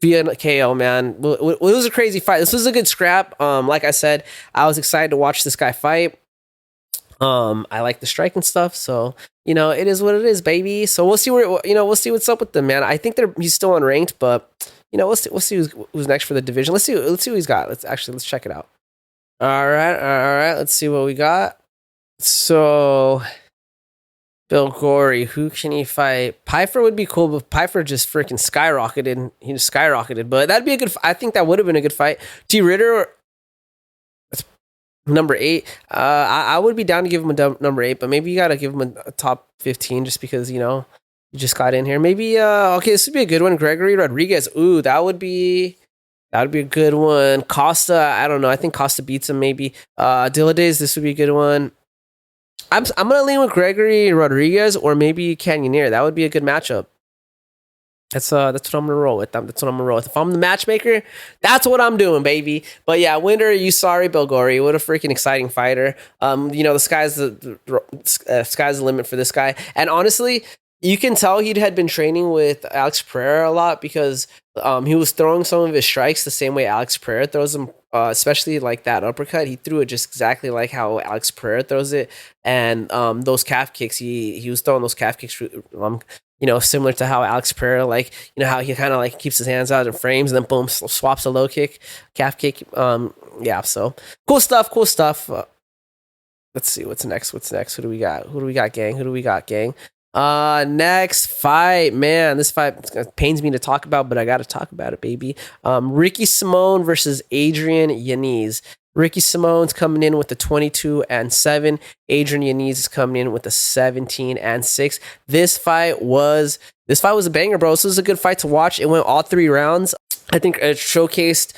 via KO, man. It was a crazy fight. This was a good scrap. Like I said, I was excited to watch this guy fight. I like the striking stuff, so it is what it is, baby. So we'll see we'll see what's up with them, man. I think he's still unranked, but we'll see who's next for the division. Let's see who he's got. Let's check it out. All right. Let's see what we got. So, Belgori, who can he fight? Pyfer would be cool, but Pyfer just freaking skyrocketed. He just skyrocketed, but that'd be a good. I think that would have been a good fight. T. Ritter, number 8. I would be down to give him a number 8, but maybe you gotta give him a top 15 just because you just got in here. Maybe okay, this would be a good one. Gregory Rodriguez. Ooh, that would be a good one. Costa, I don't know. I think Costa beats him. Maybe Dilladez. This would be a good one. I'm gonna lean with Gregory Rodriguez or maybe Cannonier. That would be a good matchup. That's what I'm gonna roll with. If I'm the matchmaker, that's what I'm doing, baby. But yeah, winner Usari Belgori. What a freaking exciting fighter. The sky's the limit for this guy. And honestly, you can tell he had been training with Alex Pereira a lot because he was throwing some of his strikes the same way Alex Pereira throws them, especially like that uppercut. He threw it just exactly like how Alex Pereira throws it. And those calf kicks, he was throwing those calf kicks, similar to how Alex Pereira, how he kind of like keeps his hands out in frames and then boom, swaps a low kick, calf kick. So cool stuff. Let's see what's next. Who do we got, gang? Next fight, man. This fight pains me to talk about, but I got to talk about it, baby. Ricky Simone versus Adrian Yanez. Ricky Simone's coming in with the 22-7. Adrian Yanez is coming in with the 17-6. This fight was a banger, bro. This was a good fight to watch. It went all 3 rounds. I think it showcased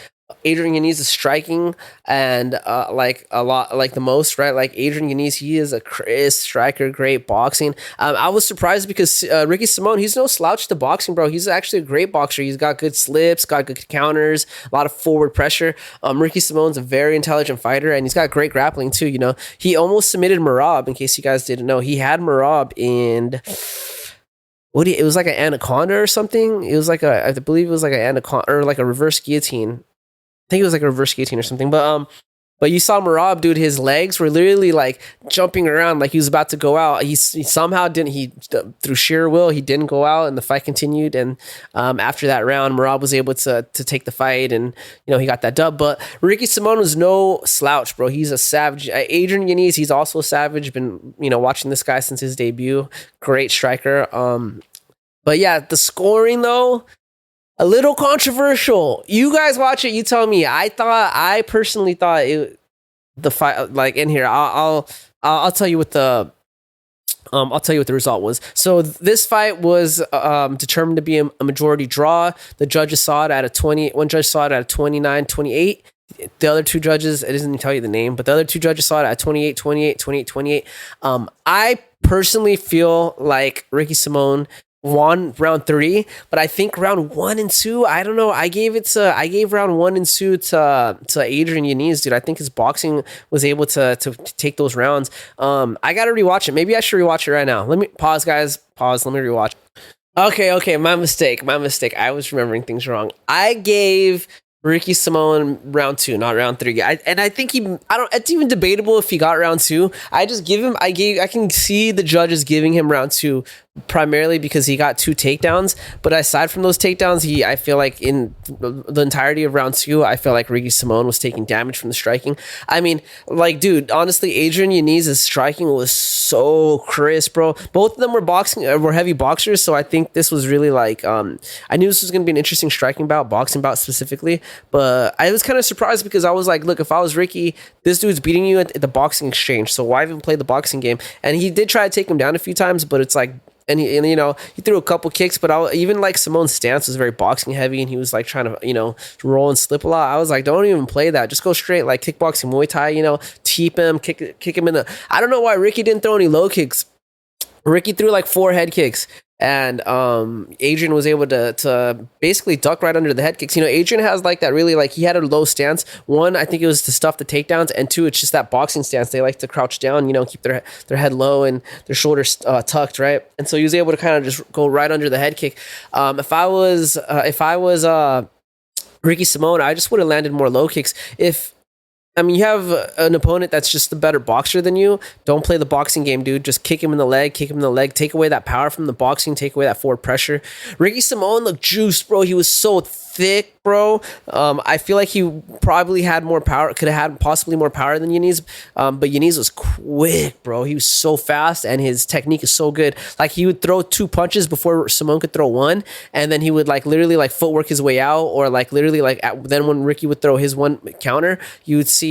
Adrian Yanez is striking and like a lot, like the most, right? Like Adrian Yanez, he is a crisp striker, great boxing. I was surprised because Ricky Simone, he's no slouch to boxing, bro. He's actually a great boxer. He's got good slips, got good counters, a lot of forward pressure. Ricky Simone's a very intelligent fighter, and he's got great grappling too. He almost submitted Merab. In case you guys didn't know, he had Merab in. It was like an anaconda or something. It was like I believe it was like an anaconda or like a reverse guillotine. I think it was like a reverse guillotine or something, but you saw Merab, dude, his legs were literally like jumping around like he was about to go out. He somehow didn't, through sheer will, he didn't go out and the fight continued. And after that round, Merab was able to take the fight and, he got that dub. But Ricky Simone was no slouch, bro. He's a savage. Adrian Yanez, he's also a savage. Been, watching this guy since his debut. Great striker. But yeah, the scoring though, a little controversial. You guys watch it. You tell me. I personally thought the fight, like in here. I'll tell you what the result was. So this fight was determined to be a majority draw. The judges saw it at a 20. One judge saw it at a 29-28. The other 2 judges, it doesn't even tell you the name, but the other 2 judges saw it at 28-28, 28-28. I personally feel like Ricky Simone won round 3, but I think round 1 and 2, I don't know. I gave round 1 and 2 to Adrian Yanez, dude. I think his boxing was able to take those rounds. I gotta rewatch it. Maybe I should rewatch it right now. Let me pause, guys. Pause. Let me rewatch. Okay. My mistake. I was remembering things wrong. I gave Ricky Simone round 2, not round 3. I think it's even debatable if he got round 2. I can see the judges giving him round 2 primarily because he got 2 takedowns. But aside from those takedowns, I feel like in the entirety of round 2, I feel like Ricky Simone was taking damage from the striking. I mean, like, dude, honestly, Adrian Yanez's striking was so crisp, bro. Both of them were heavy boxers, so I think this was really like, I knew this was going to be an interesting boxing bout specifically. But I was kind of surprised because I was like, look, if I was Ricky, this dude's beating you at the boxing exchange, so why even play the boxing game? And he did try to take him down a few times, but it's like, and he threw a couple kicks, but even like Simone's stance was very boxing heavy, and he was like trying to, roll and slip a lot. I was like, don't even play that. Just go straight, like kickboxing, Muay Thai, teep him, kick him in the. I don't know why Ricky didn't throw any low kicks. Ricky threw like 4 head kicks. And Adrian was able to basically duck right under the head kicks. Adrian has like that really, like, he had a low stance. 1, I think it was to stuff the takedowns, and 2, it's just that boxing stance. They like to crouch down, keep their head low and their shoulders tucked, right? And so he was able to kind of just go right under the head kick. If I was Ricky Simone, I just would have landed more low kicks. You have an opponent that's just a better boxer than you. Don't play the boxing game, dude. Just kick him in the leg. Take away that power from the boxing. Take away that forward pressure. Ricky Simone looked juiced, bro. He was so thick, bro. I feel like he probably had more power, could have had possibly more power than Yanez. But Yanez was quick, bro. He was so fast, and his technique is so good. Like, he would throw 2 punches before Simone could throw 1, and then he would like literally like footwork his way out, or like literally like then when Ricky would throw his 1 counter, you would see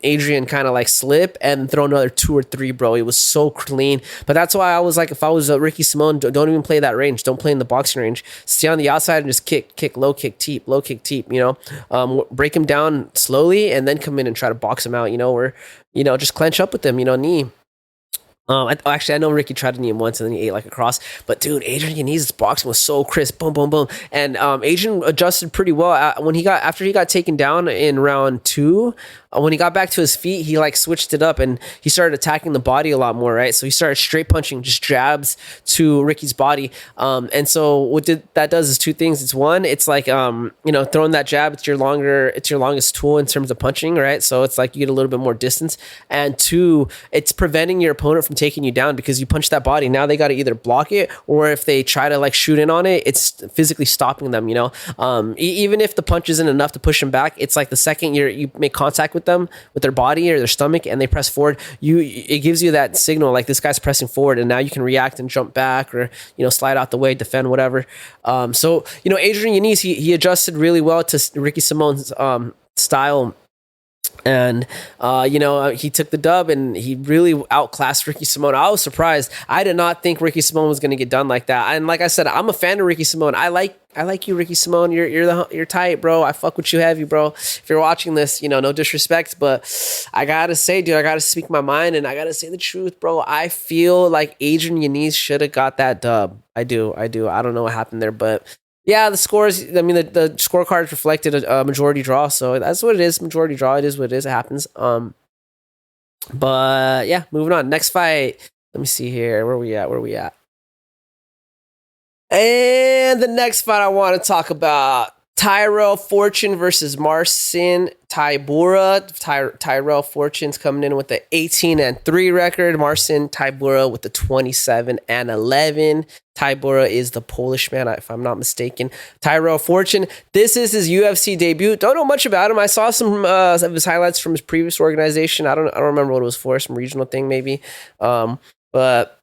Adrian kind of like slip and throw another 2 or 3, bro. It was so clean. But that's why I was like, if I was Ricky Simone, don't even play that range. Don't play in the boxing range. Stay on the outside and just kick, low kick, teep, break him down slowly and then come in and try to box him out, or just clench up with him, knee. Actually, I know Ricky tried to knee him once and then he ate like a cross. But dude, Adrian Yanez's boxing was so crisp, boom, boom, boom. And Adrian adjusted pretty well after he got taken down in round 2. When he got back to his feet, he like switched it up and he started attacking the body a lot more, right? So he started straight punching, just jabs to Ricky's body. And so that does is 2 things. It's 1, it's like throwing that jab. It's your longest tool in terms of punching, right? So it's like you get a little bit more distance. And 2, it's preventing your opponent from taking you down because you punch that body. Now they got to either block it, or if they try to like shoot in on it, it's physically stopping them. Even if the punch isn't enough to push them back, it's like the second you make contact with them with their body or their stomach and they press forward, it gives you that signal like this guy's pressing forward, and now you can react and jump back or slide out the way, defend, whatever. So Adrian Yanez, he adjusted really well to Ricky Simone's style. And he took the dub and he really outclassed Ricky Simone. I was surprised. I did not think Ricky Simone was going to get done like that. And like I said, I'm a fan of Ricky Simone. I like you, Ricky Simone. You're tight, bro. I fuck with you heavy, bro. If you're watching this, no disrespect, but I gotta say, dude, I gotta speak my mind and I gotta say the truth, bro. I feel like Adrian Yanez should have got that dub. I do. I don't know what happened there, but yeah, the scores, the scorecards reflected a majority draw, so that's what it is. Majority draw, it is what it is. It happens. But yeah, moving on. Next fight. Let me see here. Where we at? And the next fight I want to talk about, Tyrell Fortune versus Marcin Tybura. Tyrell Fortune's coming in with the 18-3 record. Marcin Tybura with the 27-11. Tybura is the Polish man, if I'm not mistaken. Tyrell Fortune, this is his UFC debut. Don't know much about him. I saw some of his highlights from his previous organization. I don't remember what it was for, some regional thing maybe. But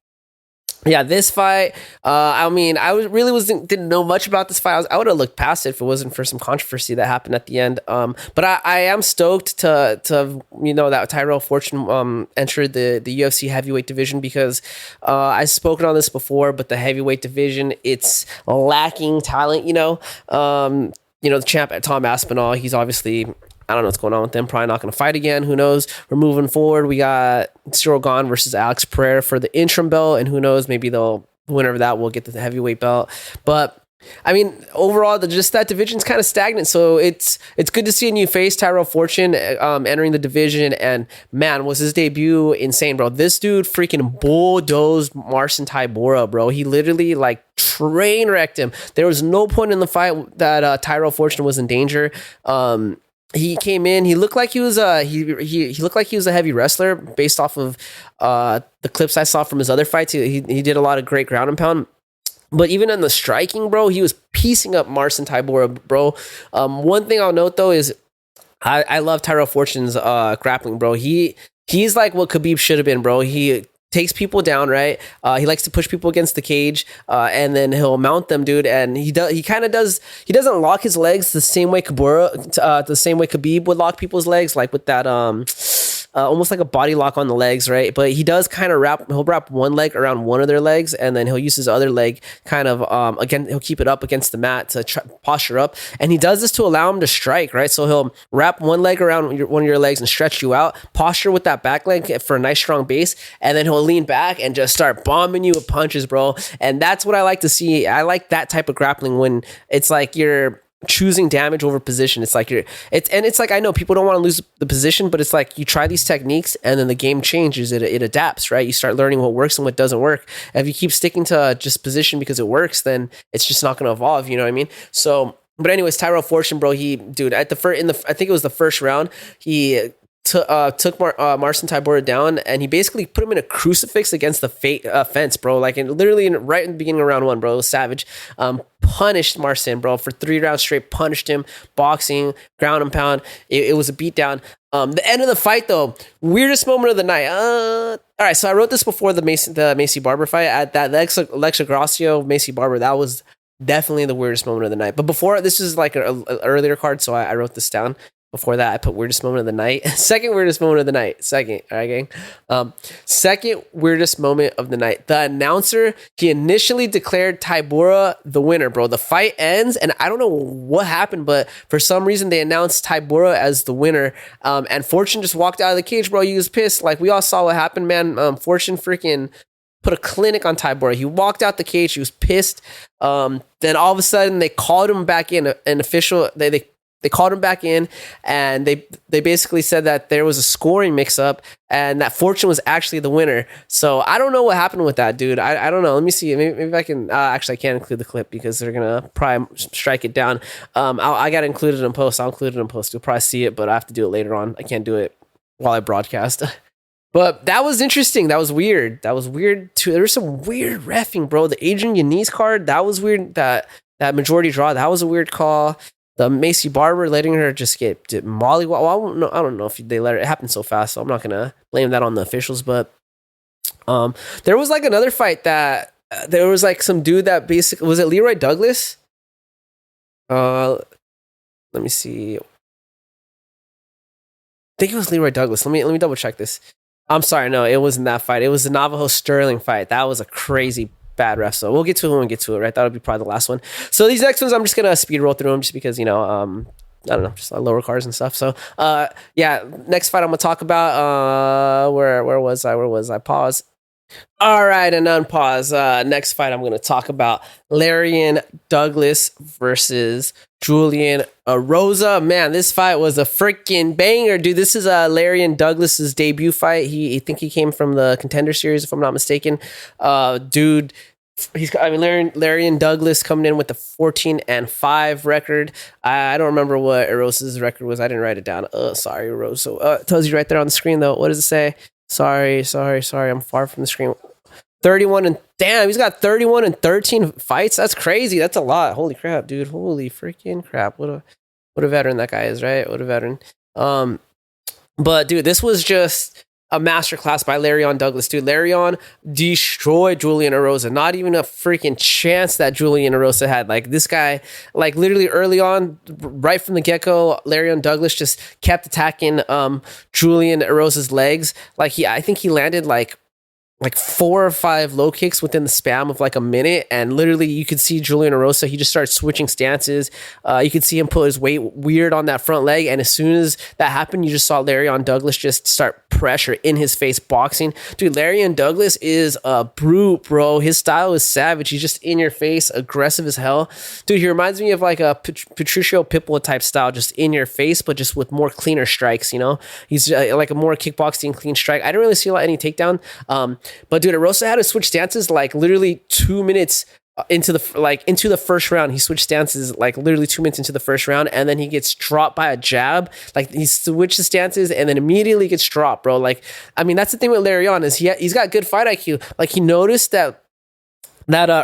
yeah, this fight, I didn't know much about this fight. I would have looked past it if it wasn't for some controversy that happened at the end. But I am stoked to that Tyrell Fortune entered the UFC heavyweight division because I've spoken on this before, but the heavyweight division, it's lacking talent. The champ Tom Aspinall, he's obviously, I don't know what's going on with them. Probably not going to fight again. Who knows? We're moving forward. We got Cyril Gane versus Alex Pereira for the interim belt, and who knows? Maybe they'll winner of that will get the heavyweight belt. But I mean, overall, just that division's kind of stagnant. So it's good to see a new face, Tyrell Fortune, entering the division. And man, was his debut insane, bro. This dude freaking bulldozed Marcin Tybura, bro. He literally like train wrecked him. There was no point in the fight that Tyrell Fortune was in danger. He came in. He looked like he was he looked like he was a heavy wrestler based off of the clips I saw from his other fights. He did a lot of great ground and pound. But even in the striking, bro, he was piecing up Marcin Tybura, bro. One thing I'll note, though, is I love Tyrell Fortune's grappling, bro. He's like what Khabib should have been, bro. He takes people down, right? He likes to push people against the cage, and then he'll mount them, dude. And he doesn't lock his legs the same way Khabib would lock people's legs, like with that almost like a body lock on the legs, right? But he does kind of he'll wrap one leg around one of their legs, and then he'll use his other leg kind of, again, he'll keep it up against the mat to posture up. And he does this to allow him to strike, right? So he'll wrap one leg around one of your legs and stretch you out, posture with that back leg for a nice strong base, and then he'll lean back and just start bombing you with punches, bro. And that's what I like to see. I like that type of grappling when it's like you're choosing damage over position. It's like it's like, I know people don't want to lose the position, but it's like you try these techniques and then the game changes. It adapts, right? You start learning what works and what doesn't work. And if you keep sticking to just position because it works, then it's just not going to evolve. You know what I mean? So, but anyways, Tyrell Fortune, bro, I think it was the first round, he took Marcin Tybura down, and he basically put him in a crucifix against the fence, bro. Like literally right in the beginning of round one, bro. It was savage. Punished Marcin, bro, for 3 rounds straight. Punished him, boxing, ground and pound. It was a beatdown. The end of the fight, though, weirdest moment of the night. All right, so I wrote this before the Macy Barber fight. At that Alexa Grasso Macy Barber, that was definitely the weirdest moment of the night. But before, this is like an earlier card, so I wrote this down. Before that, I put weirdest moment of the night. Second weirdest moment of the night. Second, all right, gang. Second weirdest moment of the night. The announcer, he initially declared Tybura the winner, bro. The fight ends, and I don't know what happened, but for some reason, they announced Tybura as the winner. And Fortune just walked out of the cage, bro. He was pissed. Like, we all saw what happened, man. Fortune freaking put a clinic on Tybura. He walked out the cage. He was pissed. Then all of a sudden, they called him back in. An official, they called him back in, and they basically said that there was a scoring mix-up and that Fortune was actually the winner. So I don't know what happened with that, dude. I don't know. Let me see. Maybe I can... actually, I can't include the clip because they're going to probably strike it down. I got to include it in post. I'll include it in post. You'll probably see it, but I have to do it later on. I can't do it while I broadcast. But that was interesting. That was weird. That was weird, too. There was some weird reffing, bro. The Adrian Yanez card, that was weird. That majority draw, that was a weird call. The Macy Barber letting her just get molly. Well, I don't know if they let it happen so fast, so I'm not gonna blame that on the officials. But there was like another fight that there was like some dude that basically, was it Leroy Douglas? Let me see. I think it was Leroy Douglas. Let me double check this. I'm sorry, no, it wasn't that fight. It was the Navajo Sterling fight. That was a crazy bad ref, so we'll get to it when we get to it, right? That'll be probably the last one. So these next ones, I'm just gonna speed roll through them just because, I don't know, just lower cards and stuff. So yeah, next fight I'm gonna talk about, where was I? Pause. All right, and unpause. Next fight I'm gonna talk about Larian Douglas versus Julian Erosa. Man, this fight was a freaking banger, dude. This is Larian Douglas's debut fight. I think he came from the Contender Series, if I'm not mistaken. Dude, Larian Douglas coming in with the 14-5 record. I don't remember what Erosa's record was. I didn't write it down. Sorry, Erosa. It tells you right there on the screen, though. What does it say? Sorry. I'm far from the screen. 31 and damn, he's got 31 and 13 fights. That's crazy. That's a lot. Holy crap, dude. Holy freaking crap. What a veteran that guy is, right? What a veteran. But dude, this was just a masterclass by Larian Douglas, dude. Larian destroyed Julian Erosa. Not even a freaking chance that Julian Erosa had. Like, this guy, like, literally early on, right from the get-go, Larian Douglas just kept attacking Julian Erosa's legs. Like, I think he landed like 4 or 5 low kicks within the span of like a minute, and literally you could see Julian Erosa, he just started switching stances. You could see him put his weight weird on that front leg, and as soon as that happened, you just saw Larian Douglas just start pressure in his face boxing. Dude, Larian Douglas is a brute, bro. His style is savage. He's just in your face, aggressive as hell. Dude, he reminds me of like a Patricio Pitbull type style, just in your face, but just with more cleaner strikes, you know? He's like a more kickboxing clean strike. I didn't really see any takedown. But dude, Rosa had to switch stances like literally 2 minutes into the first round. He switched stances like literally 2 minutes into the first round, and then he gets dropped by a jab. Like he switches stances and then immediately gets dropped, bro. Like, I mean, that's the thing with Larian is he's got good fight IQ. Like he noticed that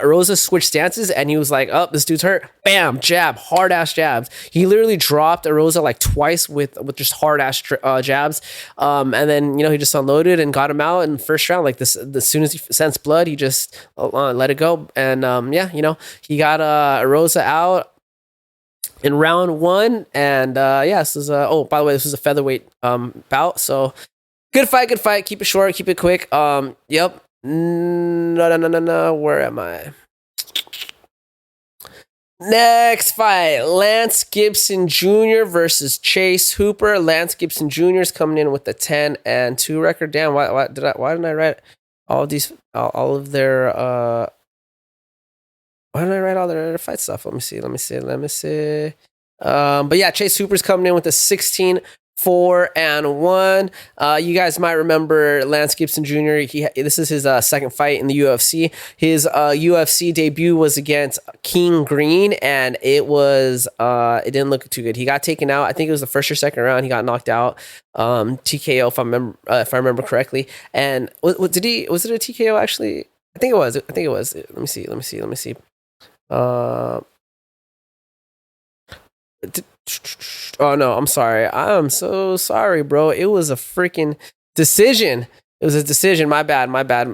Rosa switched stances and he was like, oh, this dude's hurt. Bam, jab, hard ass jabs. He literally dropped Rosa like twice with just hard ass jabs. And then, you know, he just unloaded and got him out in the first round. Like this, as soon as he sensed blood, he just let it go. And yeah, you know, he got Rosa out in round 1. And yeah, this is oh, by the way, this was a featherweight bout. So good fight. Keep it short, keep it quick. Yep. No. Where am I? Next fight, Lance Gibson Jr. versus Chase Hooper. Lance Gibson Jr. is coming in with the 10-2 record. Damn, why didn't I write all of their why didn't I write all their fight stuff? Let me see. But yeah, Chase Hooper's coming in with a 16-4-1. You guys might remember Lance Gibson Jr. This is his second fight in the UFC. His UFC debut was against King Green, and it didn't look too good. He got taken out. I think it was the first or second round. He got knocked out. TKO, if I remember correctly. And was it a TKO actually? I think it was. Let me see. Oh no, I'm sorry. I'm so sorry, bro. It was a freaking decision. It was a decision. My bad. My bad.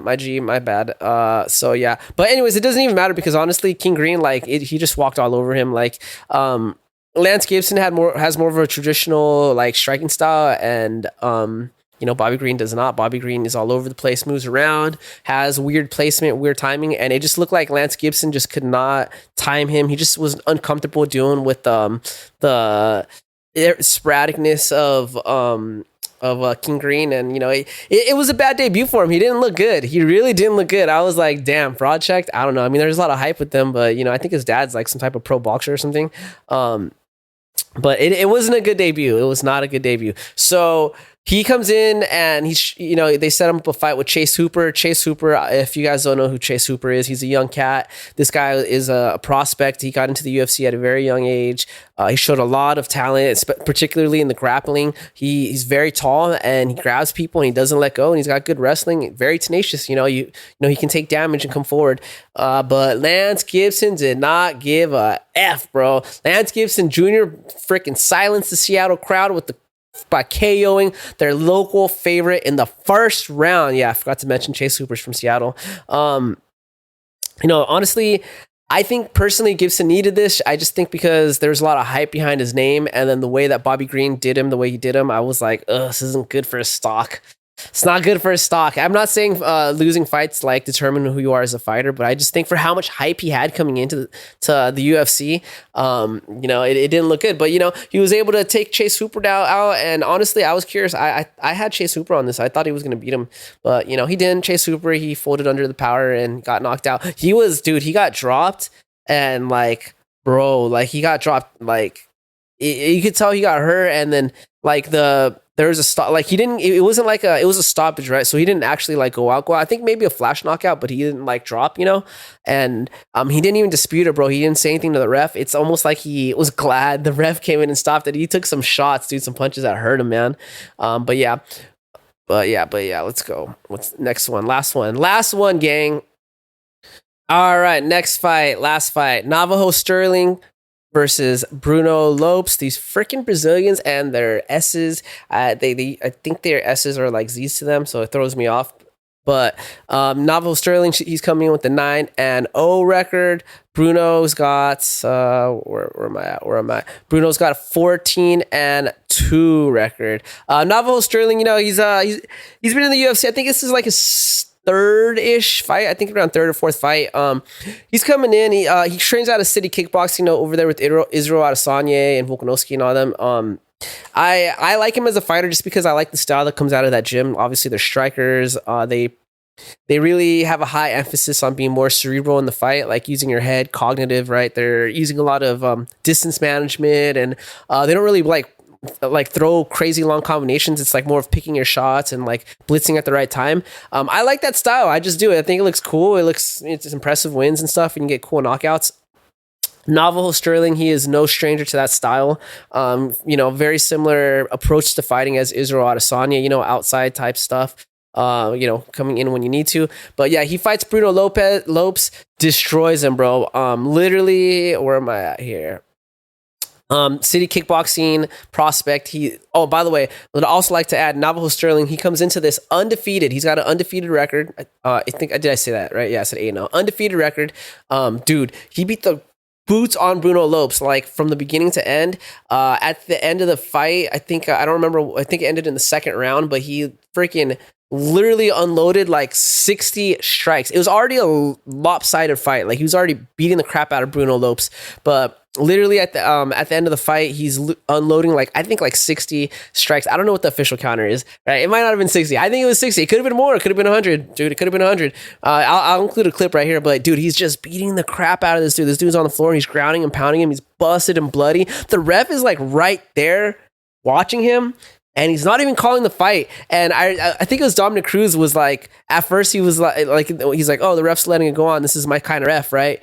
So yeah. But anyways, it doesn't even matter because honestly, King Green, like he just walked all over him. Like Lance Gibson has more of a traditional like striking style, and you know, Bobby Green does not. Bobby Green is all over the place, moves around, has weird placement, weird timing, and it just looked like Lance Gibson just could not time him. He just was uncomfortable dealing with the sporadicness of King Green, and you know, it was a bad debut for him. He didn't look good. He really didn't look good. I was like, damn, fraud checked. I don't know. I mean, there's a lot of hype with them, but you know, I think his dad's like some type of pro boxer or something. But it wasn't a good debut. It was not a good debut. So he comes in and they set him up a fight with Chase Hooper. Chase Hooper, if you guys don't know who Chase Hooper is, he's a young cat. This guy is a prospect. He got into the UFC at a very young age. He showed a lot of talent, particularly in the grappling. He's very tall and he grabs people and he doesn't let go, and he's got good wrestling. Very tenacious. You know, he can take damage and come forward. But Lance Gibson did not give a F, bro. Lance Gibson Jr. freaking silenced the Seattle crowd by KOing their local favorite in the first round. Yeah, I forgot to mention Chase Hooper's from Seattle. You know, honestly, I think personally Gibson needed this. I just think because there's a lot of hype behind his name, and then the way that Bobby Green did him, the way he did him, I was like, ugh, this isn't good for his stock. It's not good for his stock. I'm not saying losing fights like determine who you are as a fighter, but I just think for how much hype he had coming into the UFC, you know, it didn't look good. But you know, he was able to take Chase Hooper out, and honestly, I was curious. I had Chase Hooper on this. I thought he was going to beat him, but you know, he didn't. Chase Hooper, he folded under the power and got knocked out. He got dropped, and like, bro, like he got dropped. Like you could tell he got hurt, and then like there was a stop, like it wasn't like it was a stoppage, right? So he didn't actually like go out. I think maybe a flash knockout, but he didn't like drop, you know? And he didn't even dispute it, bro. He didn't say anything to the ref. It's almost like he was glad the ref came in and stopped it. He took some shots, dude, some punches that hurt him, man. But yeah, let's go. What's next one? Last one, gang. All right, last fight. Navajo Sterling versus Bruno Lopes. These freaking Brazilians and their S's. I think their S's are like Z's to them, so it throws me off. But Navajo Sterling, he's coming in with the 9-0 record. Bruno's got where am I? Bruno's got a 14-2 record. Navajo Sterling, you know, he's been in the UFC. I think this is like his third-ish fight. I think around third or fourth fight. He's coming in. He trains out of City Kickboxing, over there with Israel Adesanya and Volkanovski and all them. I like him as a fighter just because I like the style that comes out of that gym. Obviously, they're strikers. They really have a high emphasis on being more cerebral in the fight, like using your head, cognitive, right? They're using a lot of distance management, and they don't really like throw crazy long combinations. It's like more of picking your shots and like blitzing at the right time. I like that style. I just do it. I think it looks cool. It's impressive wins and stuff, and you get cool knockouts. Navajo Sterling, he is no stranger to that style. Very similar approach to fighting as Israel Adesanya, outside type stuff. Coming in when you need to. But yeah, he fights Bruno Lopes, destroys him, bro. Literally, where am I at here? City Kickboxing prospect. By the way, I'd also like to add Navajo Sterling. He comes into this undefeated. He's got an undefeated record. Did I say that right? Yeah, I said 8-0. Undefeated record. Dude, he beat the boots on Bruno Lopes, like from the beginning to end. At the end of the fight, I think I don't remember. I think it ended in the second round, but he freaking literally unloaded like 60 strikes. It was already a lopsided fight. Like he was already beating the crap out of Bruno Lopes, but literally at the end of the fight, he's unloading like 60 strikes. I don't know what the official counter is. Right? It might not have been 60. I think it was 60. It could have been more. It could have been 100, dude. It could have been 100. I'll include a clip right here. But dude, he's just beating the crap out of this dude. This dude's on the floor and he's grounding and pounding him. He's busted and bloody. The ref is like right there watching him. And he's not even calling the fight. And I think it was Dominic Cruz was like, at first he was like he's like, oh, the ref's letting it go on. This is my kind of ref, right?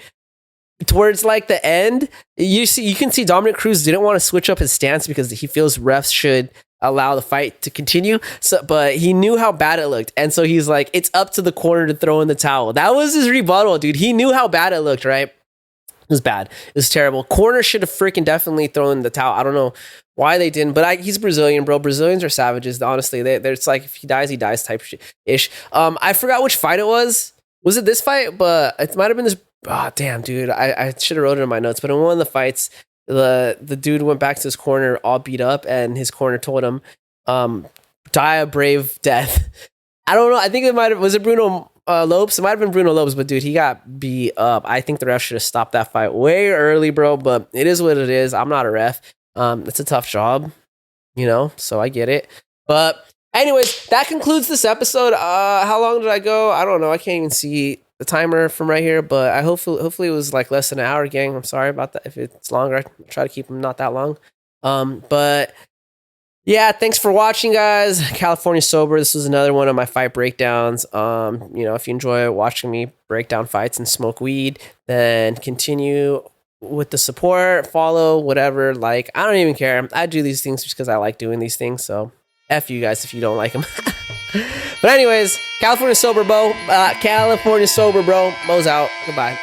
Towards like the end, you can see Dominic Cruz didn't want to switch up his stance because he feels refs should allow the fight to continue. But he knew how bad it looked. And so he's like, it's up to the corner to throw in the towel. That was his rebuttal, dude. He knew how bad it looked, right? It was bad. It was terrible. Corner should have freaking definitely thrown in the towel. I don't know why they didn't, but he's Brazilian, bro. Brazilians are savages. Honestly, they're it's like if he dies type ish. I forgot which fight it was. Was it this fight? But it might have been this. Oh, damn, dude. I should have wrote it in my notes. But in one of the fights, the dude went back to his corner all beat up, and his corner told him, "Die a brave death." I don't know. I think was it Bruno Lopes? It might have been Bruno Lopes, but dude, he got beat up. I think the ref should have stopped that fight way early, bro. But it is what it is. I'm not a ref. It's a tough job, so I get it. But anyways, that concludes this episode. How long did I go? I don't know. I can't even see the timer from right here, but I hopefully it was like less than an hour, gang. I'm sorry about that. If it's longer, I try to keep them not that long. But yeah, thanks for watching, guys. California Sober. This was another one of my fight breakdowns. If you enjoy watching me break down fights and smoke weed, then continue with the support, follow, whatever. Like, I don't even care. I do these things just because I like doing these things. So F you guys if you don't like them. But anyways, California Sober, bro. Mo's out. Goodbye.